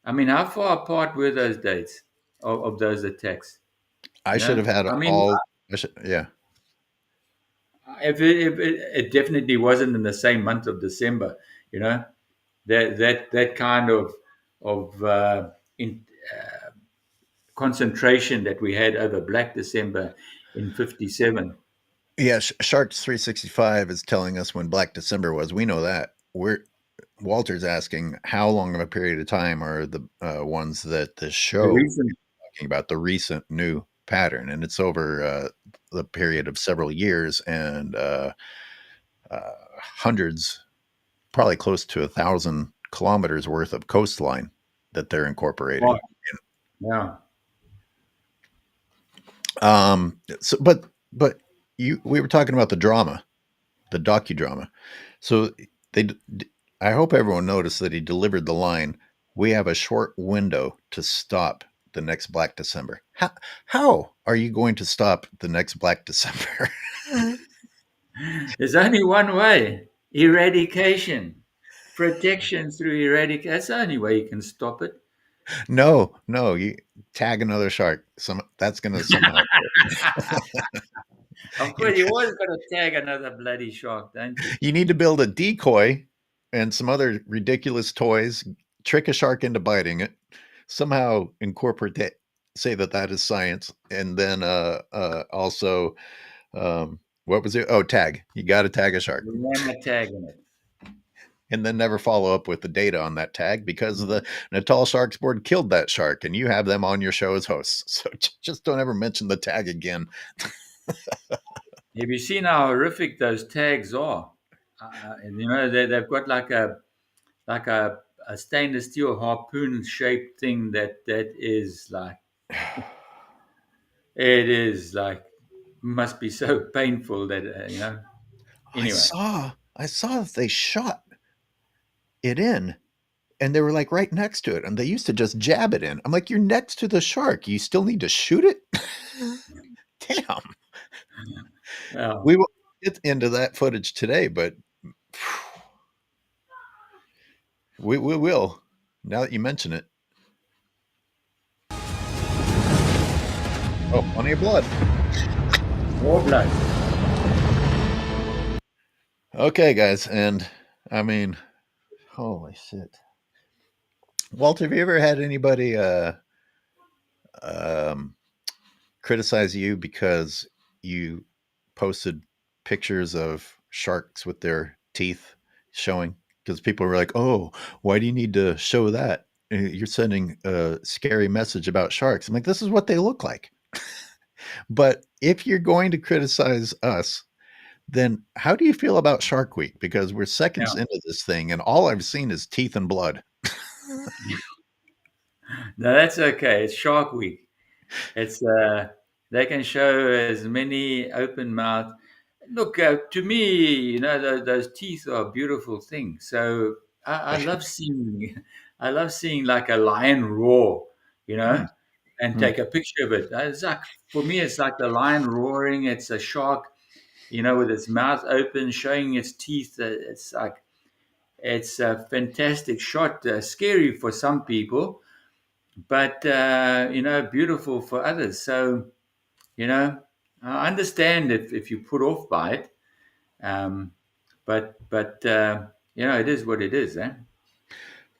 I mean, how far apart were those dates of those attacks? I should have had I mean, all. Yeah. if it definitely wasn't in the same month of December, that kind of concentration that we had over Black December in '57. Yeah. Sharks 365 is telling us when Black December was. We know that. Walter's asking how long of a period of time are the ones that the show is talking about, the recent new pattern, and it's over the period of several years and hundreds, probably close to 1,000 kilometers worth of coastline that they're incorporating. Yeah. So, but we were talking about the drama, the docudrama. So they, I hope everyone noticed that he delivered the line, "We have a short window to stop the next Black December." How are you going to stop the next Black December? There's only one way: eradication, protection through eradication. That's the only way you can stop it. No, no, you tag another shark. That's going to somehow. Of course, you always got to tag another bloody shark, don't you? You need to build a decoy and some other ridiculous toys, trick a shark into biting it, somehow incorporate that, say that that is science, and then also, what was it? Oh, tag. You got to tag a shark, Remember tagging it. and then never follow up with the data on that tag because the Natal Sharks Board killed that shark, and you have them on your show as hosts. So just don't ever mention the tag again. Have you seen how horrific those tags are? You know, they've got like a stainless steel harpoon shaped thing that is like it is like must be so painful that you know. Anyway, I saw that they shot it in, and they were like right next to it, and they used to just jab it in. I'm like, you're next to the shark. You still need to shoot it? Damn. well, We will get into that footage today, but we will. Now that you mention it. Oh, plenty of blood. more blood. Okay, guys, and I mean, holy shit. Walter, have you ever had anybody um, criticize you because you posted pictures of sharks with their teeth showing? Because people were like, "Oh, why do you need to show that? You're sending a scary message about sharks." I'm like, "This is what they look like." But if you're going to criticize us, then how do you feel about Shark Week? Because we're seconds Yeah. into this thing, and all I've seen is teeth and blood. No, that's okay. It's Shark Week. It's they can show as many open mouth. Look, to me, you know, those teeth are a beautiful thing. So I love seeing, I love seeing like a lion roar, you Mm, know, and mm. take a picture of it. It's like for me, it's like the lion roaring. It's a shark, you know, with its mouth open, showing its teeth. It's like it's a fantastic shot. Scary for some people, but you know, beautiful for others. So you know, I understand if you put off by it, um, but you know, it is what it is. Eh?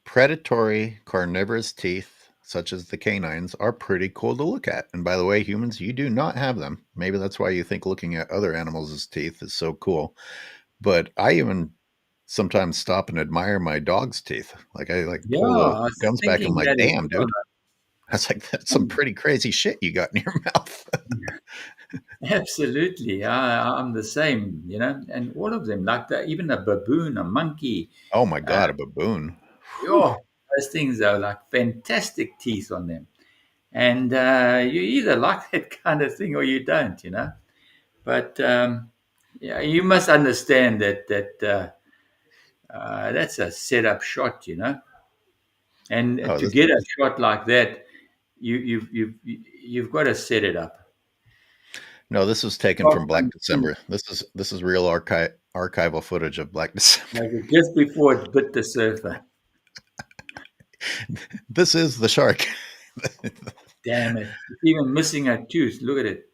Predatory carnivorous teeth, such as the canines, are pretty cool to look at. And by the way, humans, you do not have them. Maybe that's why you think looking at other animals' teeth is so cool. But I even sometimes stop and admire my dog's teeth. Like I like Yeah, pull the I was gums back. I'm thinking like, that as damn, well. dude. I was like, that's some pretty crazy shit you got in your mouth. Absolutely, I'm the same. You know, and all of them, like even a baboon, a monkey. Oh my Uh, god, a baboon. Whew. oh, those things are like fantastic teeth on them, and you either like that kind of thing or you don't. You know, but yeah, you must understand that that's a setup shot. You know. And Oh, to this get a shot like that, you've got to set it up. no, this was taken from Black December. This is real archival footage of Black December. Like just before it bit the surfer. This is the shark. Damn it! It's even missing a tooth. Look at it.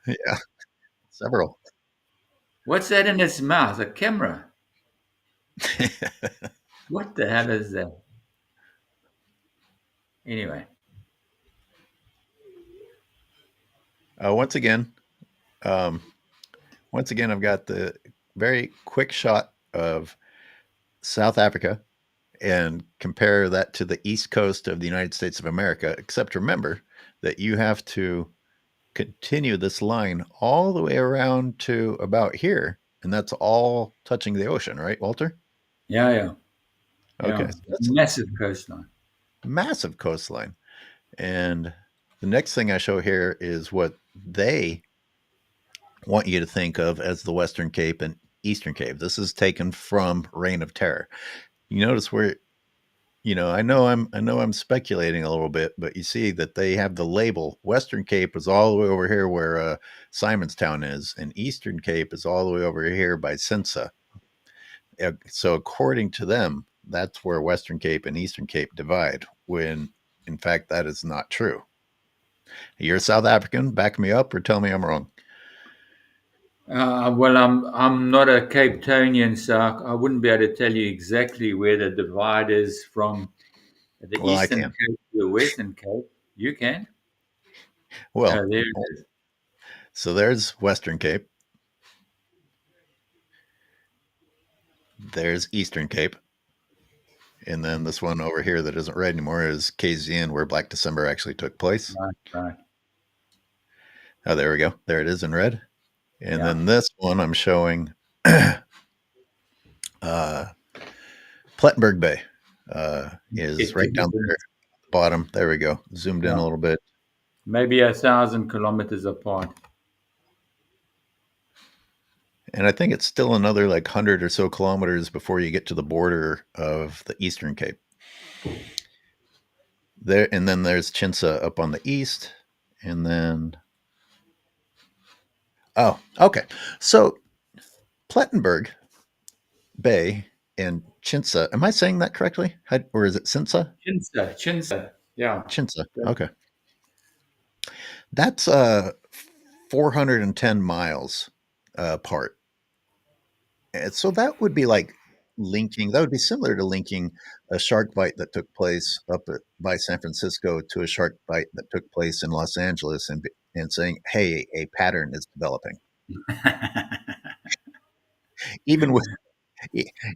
Yeah, several. What's that in its mouth? A camera. What the hell is that? Anyway, uh, once again, um, once again, I've got the very quick shot of South Africa and compare that to the east coast of the United States of America. Except remember that you have to continue this line all the way around to about here, and that's all touching the ocean, right, Walter? yeah. Okay, so that's Massive coastline. massive coastline. And the next thing I show here is what they want you to think of as the Western Cape and Eastern Cape. This is taken from Reign of Terror. You notice where, I know I'm speculating a little bit, but you see that they have the label Western Cape is all the way over here where Simonstown is, and Eastern Cape is all the way over here by Cinsa. So according to them, that's where Western Cape and Eastern Cape divide, when in fact that is not true. You're a South African, back me up or tell me I'm wrong. Well, I'm not a Cape Townian, so I wouldn't be able to tell you exactly where the divide is from the Well, I Eastern can. Cape to the Western Cape. You can. Well, There it is. so there's Western Cape. There's Eastern Cape. And then this one over here that isn't red anymore is KZN, where Black December actually took place. Right. Oh, there we go. There it is in red. And Yeah. then this one I'm showing Plettenberg Bay is right down there at the bottom. There we go. Zoomed in a little bit. Maybe 1,000 kilometers apart. And I think it's still another like 100 or so kilometers before you get to the border of the Eastern Cape. There, and then there's Chinsa up on the east. And then, oh, okay. So Plettenberg Bay and Chinsa, am I saying that correctly? Or is it Cinsa? Chinsa. Yeah. Chinsa. Okay. That's 410 miles apart. And so that would be like that would be similar to linking a shark bite that took place by San Francisco to a shark bite that took place in Los Angeles and saying, hey, a pattern is developing. even with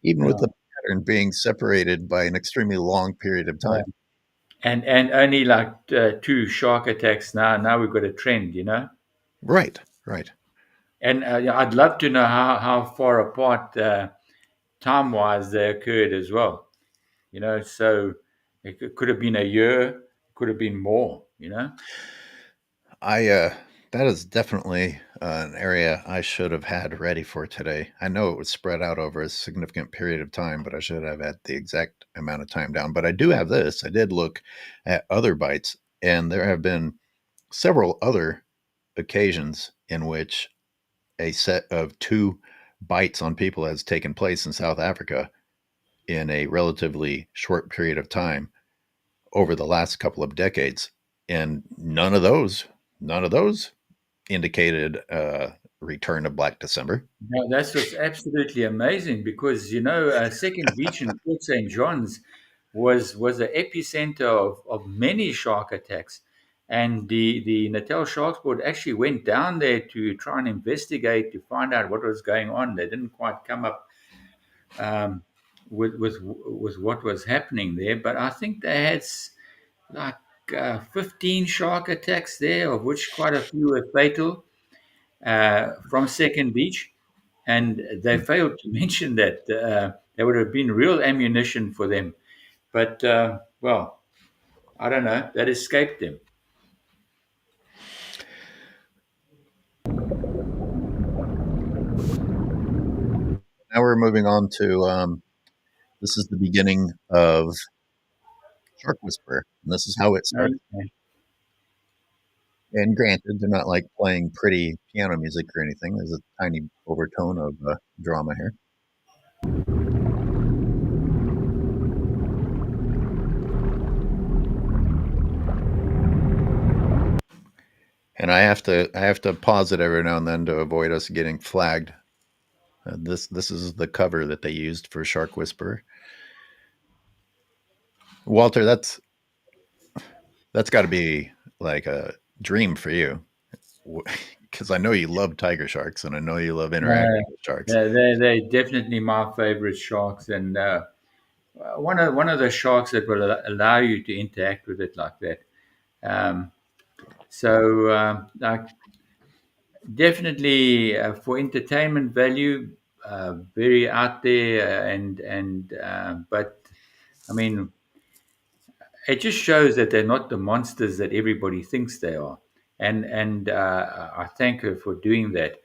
even with the pattern being separated by an extremely long period of time. And only like 2 shark attacks now. Now we've got a trend, Right. And I'd love to know how far apart time-wise they occurred as well. So it could have been a year, could have been more. That is definitely an area I should have had ready for today. I know it was spread out over a significant period of time, but I should have had the exact amount of time down. But I do have this. I did look at other bites, and there have been several other occasions in which a set of 2 bites on people has taken place in South Africa in a relatively short period of time over the last couple of decades. And none of those indicated return of Black December. No, that's what's absolutely amazing because Second Beach in Port St. John's was the epicenter of many shark attacks, and the Natal Sharks Board actually went down there to try and investigate to find out what was going on. They didn't quite come up with what was happening there, but I think they had like 15 shark attacks there, of which quite a few were fatal. From Second Beach, and they failed to mention that there would have been real ammunition for them. But, well, I don't know. That escaped them. Now we're moving on to this is the beginning of Shark Whisperer, and this is how it started. Okay. And granted, they're not like playing pretty piano music or anything. There's a tiny overtone of drama here. And I have to pause it every now and then to avoid us getting flagged. This is the cover that they used for Shark Whisperer. Walter, that's got to be like a dream for you, because I know you love tiger sharks and I know you love interacting with sharks. They're definitely my favorite sharks, and one of the sharks that will allow you to interact with it like that. Like definitely for entertainment value, very out there, but I mean, it just shows that they're not the monsters that everybody thinks they are. and I thank her for doing that.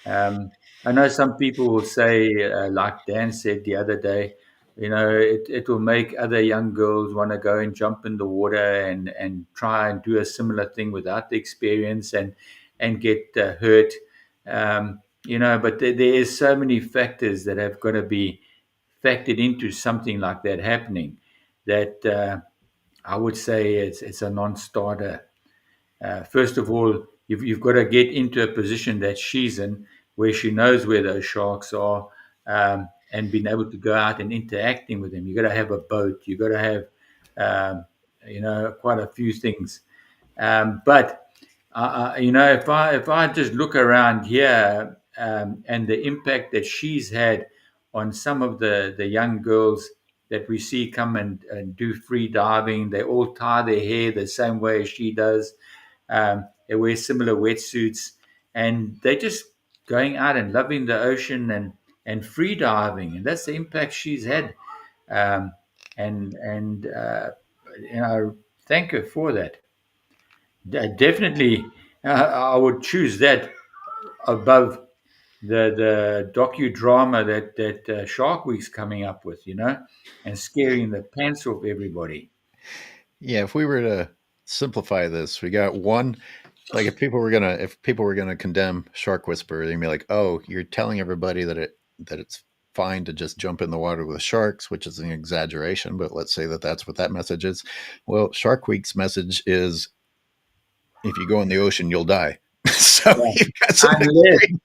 I know some people will say, like Dan said the other day, it will make other young girls want to go and jump in the water and try and do a similar thing without the experience and get hurt. But there is so many factors that have got to be factored into something like that happening that I would say it's a non-starter. First of all, you've got to get into a position that she's in where she knows where those sharks are, and being able to go out and interacting with them. You've got to have a boat. You've got to have, quite a few things. But if I just look around here, and the impact that she's had on some of the young girls that we see come and do free diving, they all tie their hair the same way as she does. They wear similar wetsuits, and they're just going out and loving the ocean and free diving, and that's the impact she's had. Um, and thank her for that. Definitely, I would choose that above the docudrama that Shark Week's coming up with, and scaring the pants off everybody. Yeah, if we were to simplify this, we got one. Like if people were gonna condemn Shark Whisperer, they'd be like, "Oh, you're telling everybody that it's fine to just jump in the water with sharks," which is an exaggeration. But let's say that that's what that message is. Well, Shark Week's message is, if you go in the ocean, you'll die. So Yeah. you've got some Unless extreme.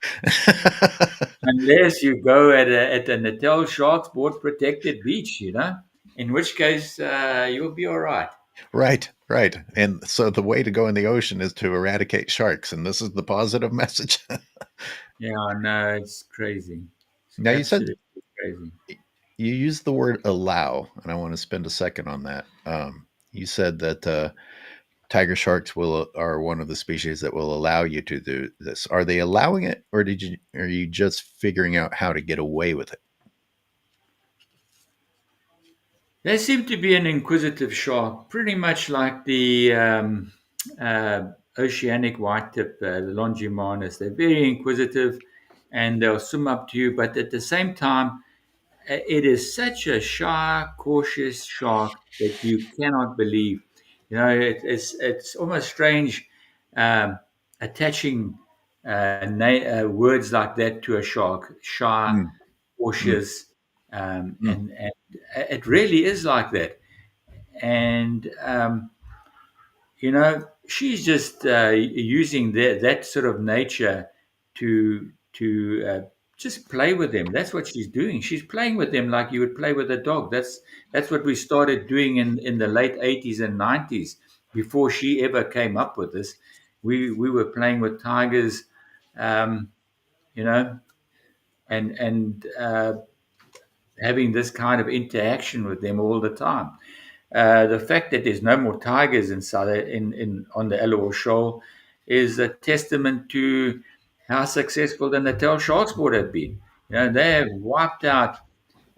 unless you go at a Natal Shark Sport protected beach, in which case you'll be all right. Right, right. And so the way to go in the ocean is to eradicate sharks, and this is the positive message. Yeah, no, it's crazy. It's Now you said absolutely crazy. you used the word allow, and I want to spend a second on that. You said that tiger sharks are one of the species that will allow you to do this. Are they allowing it, or are you just figuring out how to get away with it? They seem to be an inquisitive shark, pretty much like the oceanic whitetip, the Longimanus. They're very inquisitive, and they'll swim up to you. But at the same time, it is such a shy, cautious shark that you cannot believe. It's almost strange, attaching words like that to a shark: shy, Mm, mm, cautious, mm. and it really is like that. And she's just using that sort of nature to just play with them. That's what she's doing. She's playing with them like you would play with a dog. That's what we started doing in the late 80s and 90s, before she ever came up with this. We were playing with tigers, um, you know, and having this kind of interaction with them all the time. The fact that there's no more tigers in on the LO Shoal is a testament to how successful the Natal Shark Sport have been. They have wiped out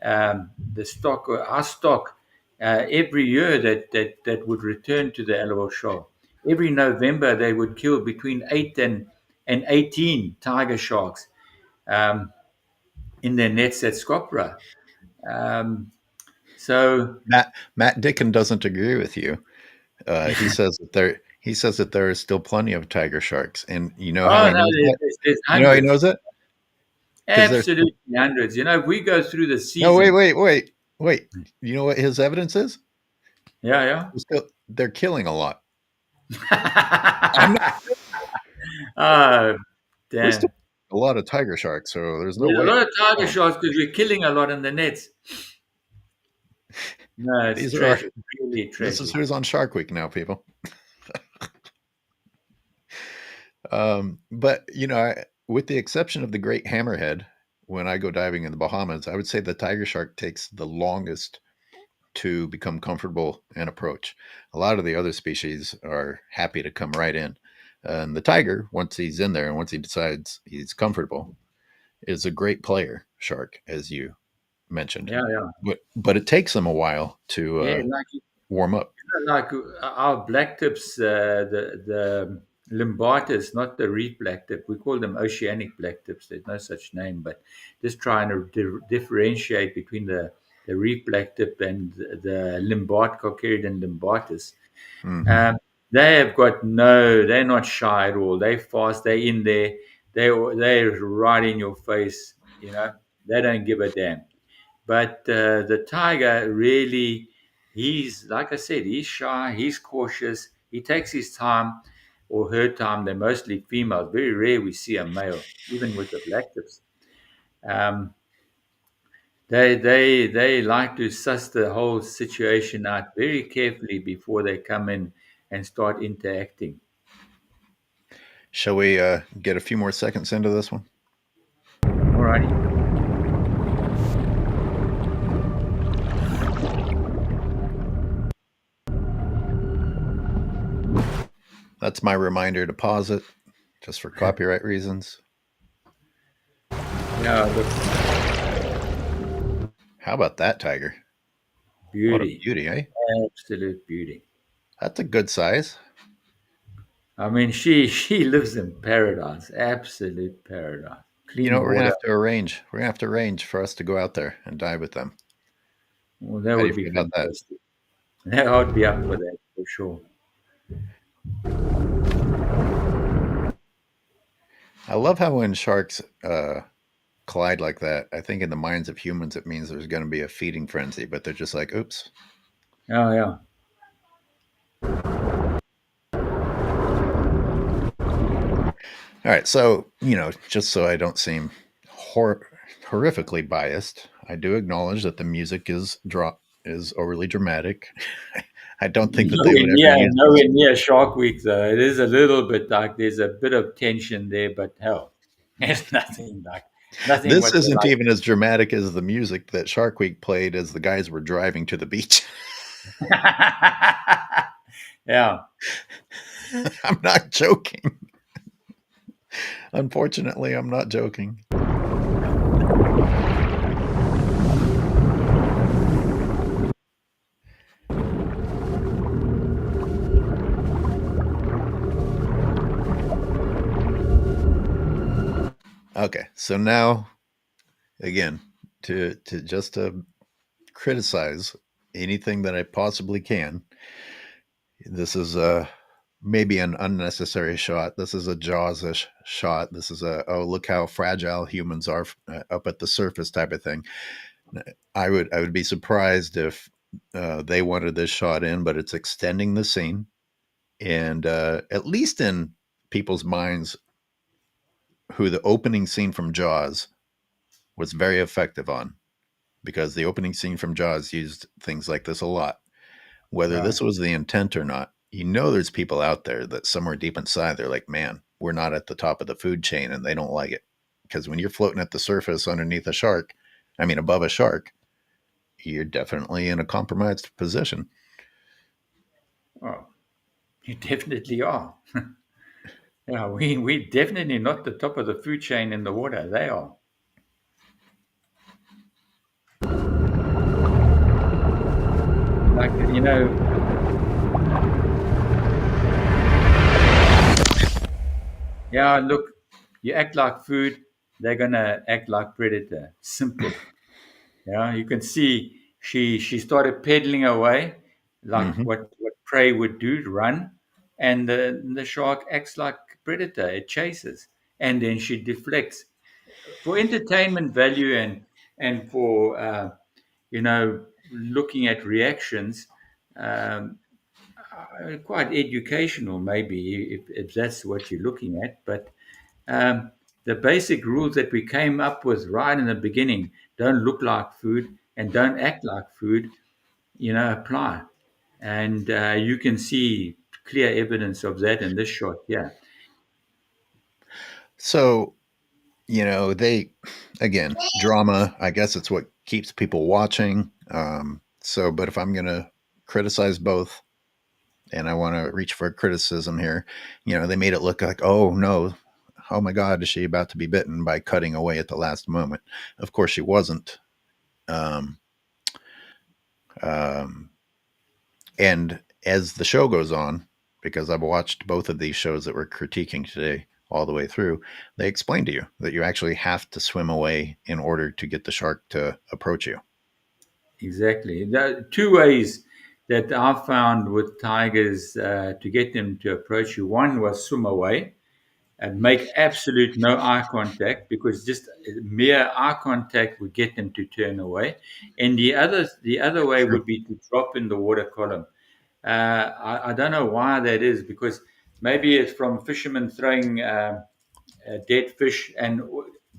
the stock, or our stock, every year that would return to the LO Shoal. Every November, they would kill between 8 and 18 tiger sharks um, in their nets at Scopra. Um, so, Matt Dickin doesn't agree with you. He says that there is still plenty of tiger sharks, and you know how oh he no, knows that. there's You know how he hundreds, knows it because there's absolutely hundreds. If we go through the no season, wait. You know what his evidence is? yeah, They're killing a lot. I'm not, yeah. Oh, we're still damn. a lot of tiger sharks, so there's no There's a way. lot of tiger sharks because we're killing a lot in the nets. No, it's These are our, tragic, really this is tragic. who's on Shark Week now, people. But with the exception of the great hammerhead, when I go diving in the Bahamas, I would say the tiger shark takes the longest to become comfortable and approach. A lot of the other species are happy to come right in. And the tiger, once he's in there and once he decides he's comfortable, is a great player shark, as you mentioned. Yeah, yeah, But it takes them a while yeah. to warm up. Like our black tips, the limbatus, not the reef black tip. We call them oceanic black tips. There's no such name, but just trying to differentiate between the reef black tip and the limbat, Cocheridan limbatus. Mm-hmm. They have got they're not shy at all. They fast, they're in there, they're right in your face, they don't give a damn. But the tiger really, he's, like I said, he's shy, he's cautious, he takes his time or her time. They're mostly females. Very rare we see a male, even with the black tips. Um, they like to suss the whole situation out very carefully before they come in and start interacting. Shall we get a few more seconds into this one? All righty. That's my reminder to pause it, just for copyright reasons. Yeah, look, How about that tiger? What a beauty. beauty, eh? Absolute beauty. That's a good size. I mean, she lives in paradise, absolute paradise. You Clean know, we're gonna water. have to arrange. We're gonna have to arrange for us to go out there and dive with them. Well, that How do you would be feel about that? fantastic. I would be up for that for sure. I love how when sharks collide like that, I think in the minds of humans it means there's going to be a feeding frenzy, but they're just like, "Oops." Oh yeah. All right, so just so I don't seem horrifically biased, I do acknowledge that the music is overly dramatic. I don't think that they would ever use this. Nowhere near Shark Week though. It is a little bit like there's a bit of tension there, but hell, there's nothing This what they isn't like. even as dramatic as the music that Shark Week played as the guys were driving to the beach. Yeah. I'm not joking. Unfortunately, I'm not joking. Okay, so now, again, to criticize anything that I possibly can. This is maybe an unnecessary shot. This is a Jaws-ish shot. This is oh, look how fragile humans are up at the surface type of thing. I would be surprised if they wanted this shot in, but it's extending the scene, and at least in people's minds, who the opening scene from Jaws was very effective on, because the opening scene from Jaws used things like this a lot. Whether this was the intent or not, there's people out there that somewhere deep inside, they're like, man, we're not at the top of the food chain, and they don't like it. Because when you're floating at the surface above a shark, you're definitely in a compromised position. Oh, you definitely are. Yeah, we definitely not the top of the food chain in the water. They are. Like, yeah, look, you act like food, they're gonna act like predator. Simple. Yeah, you can see she started pedaling away like Mm-hmm. what prey would do, run, and the shark acts like predator. It chases, and then she deflects for entertainment value and for looking at reactions. Um, Quite educational, maybe if that's what you're looking at, but um, the basic rules that we came up with right in the beginning, don't look like food and don't act like food, apply. And you can see clear evidence of that in this shot. Yeah. So, they, again, drama, I guess it's what keeps people watching. But if I'm going to criticize both, and I want to reach for criticism here, they made it look like, oh no, oh my God, is she about to be bitten, by cutting away at the last moment. Of course, she wasn't. Um, and as the show goes on, because I've watched both of these shows that we're critiquing today all the way through. They explain to you that you actually have to swim away in order to get the shark to approach you. Exactly. There are two ways that I found with tigers to get them to approach you. One was swim away and make absolute no eye contact, because just mere eye contact would get them to turn away. And the other way would be to drop in the water column. I don't know why that is, because maybe it's from fishermen throwing dead fish, and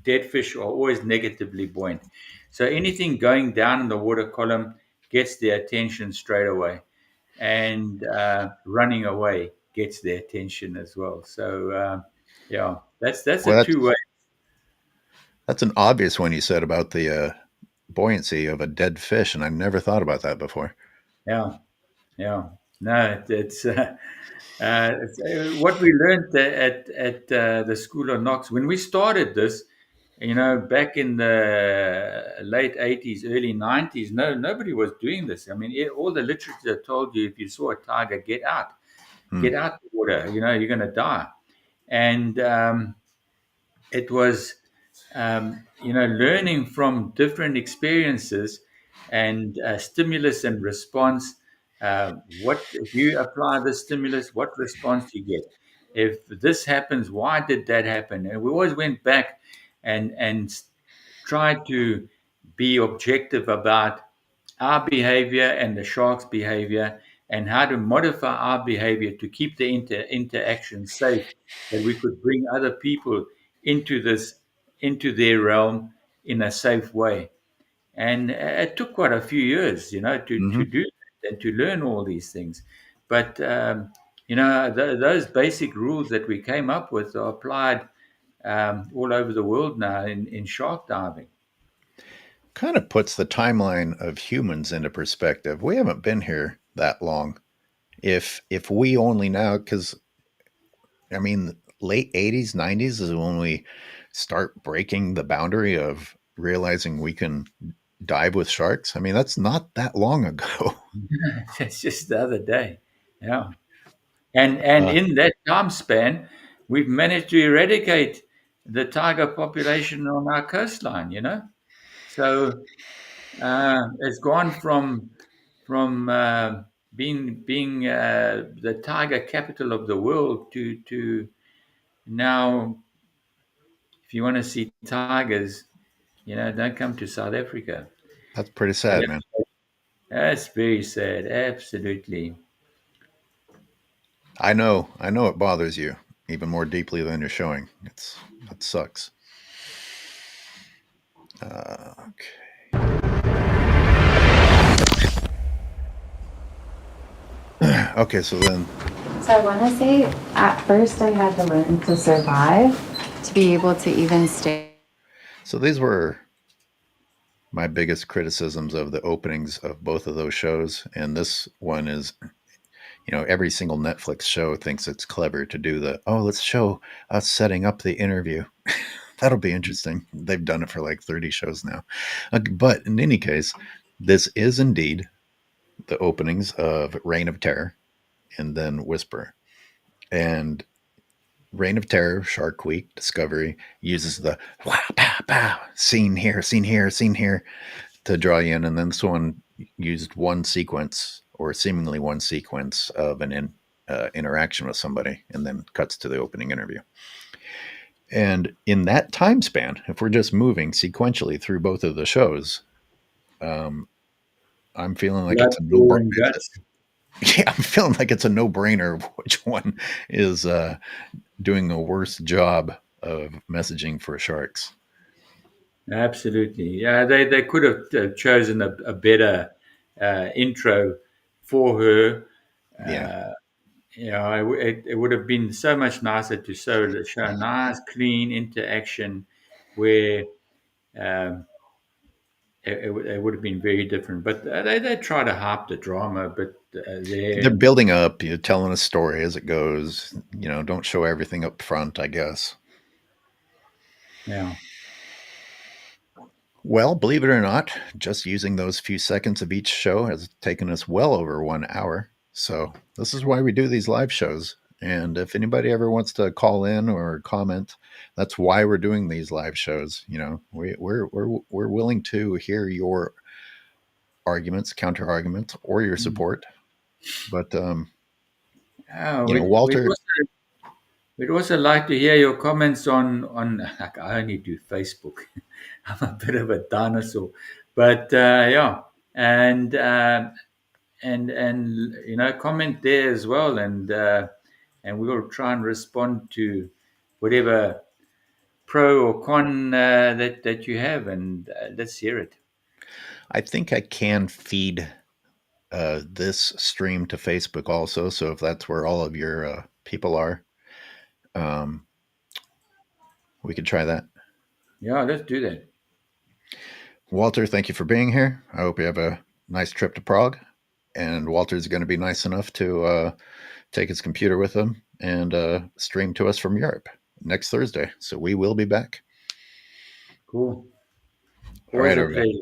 dead fish are always negatively buoyant. So anything going down in the water column gets their attention straight away, and running away gets their attention as well. So yeah, that's Well, a two-way. that's an obvious one you said about the buoyancy of a dead fish, and I never thought about that before. Yeah, yeah. No, it's what we learned at the School of Knox when we started this. Back in the late 80s, early 90s, nobody was doing this. I mean, all the literature told you if you saw a tiger, get out the water. You're going to die. And it was, learning from different experiences and stimulus and response. What if you apply the stimulus? What response do you get? If this happens, why did that happen? And we always went back and tried to be objective about our behavior and the shark's behavior, and how to modify our behavior to keep the interaction safe, that we could bring other people into their realm in a safe way. And it took quite a few years, to do that and to learn all these things. But those basic rules that we came up with are applied all over the world now in shark diving. Kind of puts the timeline of humans into perspective. We haven't been here that long. If we only now, because I mean, late 80s, 90s is when we start breaking the boundary of realizing we can dive with sharks. I mean, that's not that long ago. It's just the other day. Yeah. And in that time span, we've managed to eradicate the tiger population on our coastline. So it's gone from being the tiger capital of the world to now, if you want to see tigers, don't come to South Africa. That's pretty sad, man. That's very sad. Absolutely. I know it bothers you even more deeply than you're showing. That sucks. Okay, so then. So I want to say at first I had to learn to survive to be able to even stay. So these were my biggest criticisms of the openings of both of those shows. And this one is, every single Netflix show thinks it's clever to do let's show us setting up the interview. That'll be interesting. They've done it for like 30 shows now. But in any case, this is indeed the openings of Reign of Terror and then Whisper. And Reign of Terror, Shark Week, Discovery uses the wow, pow, pow, scene here, scene here, scene here to draw you in. And then this one used one sequence, or seemingly one sequence, of an interaction with somebody, and then cuts to the opening interview. And in that time span, if we're just moving sequentially through both of the shows, I'm feeling like it's a no-brainer. Yeah, I'm feeling like it's a no-brainer which one is doing a worse job of messaging for sharks. Absolutely. Yeah, they could have chosen a better intro for her. Yeah. It would have been so much nicer to show a nice, clean interaction where it would have been very different. But they try to hype the drama, but they're building up, telling a story as it goes. Don't show everything up front, I guess. Yeah. Well, believe it or not, just using those few seconds of each show has taken us well over 1 hour. So this is why we do these live shows. And if anybody ever wants to call in or comment, that's why we're doing these live shows. You know, we're willing to hear your arguments, counter arguments, or your support. But Walter, we'd also like to hear your comments on. Like, I only do Facebook. I'm a bit of a dinosaur, but yeah, and comment there as well, and we'll try and respond to whatever pro or con that you have, and let's hear it. I think I can feed this stream to Facebook also. So if that's where all of your people are, we could try that. Yeah, let's do that. Walter, thank you for being here. I hope you have a nice trip to Prague. And Walter's going to be nice enough to take his computer with him and stream to us from Europe next Thursday. So we will be back. Cool. All right, everybody.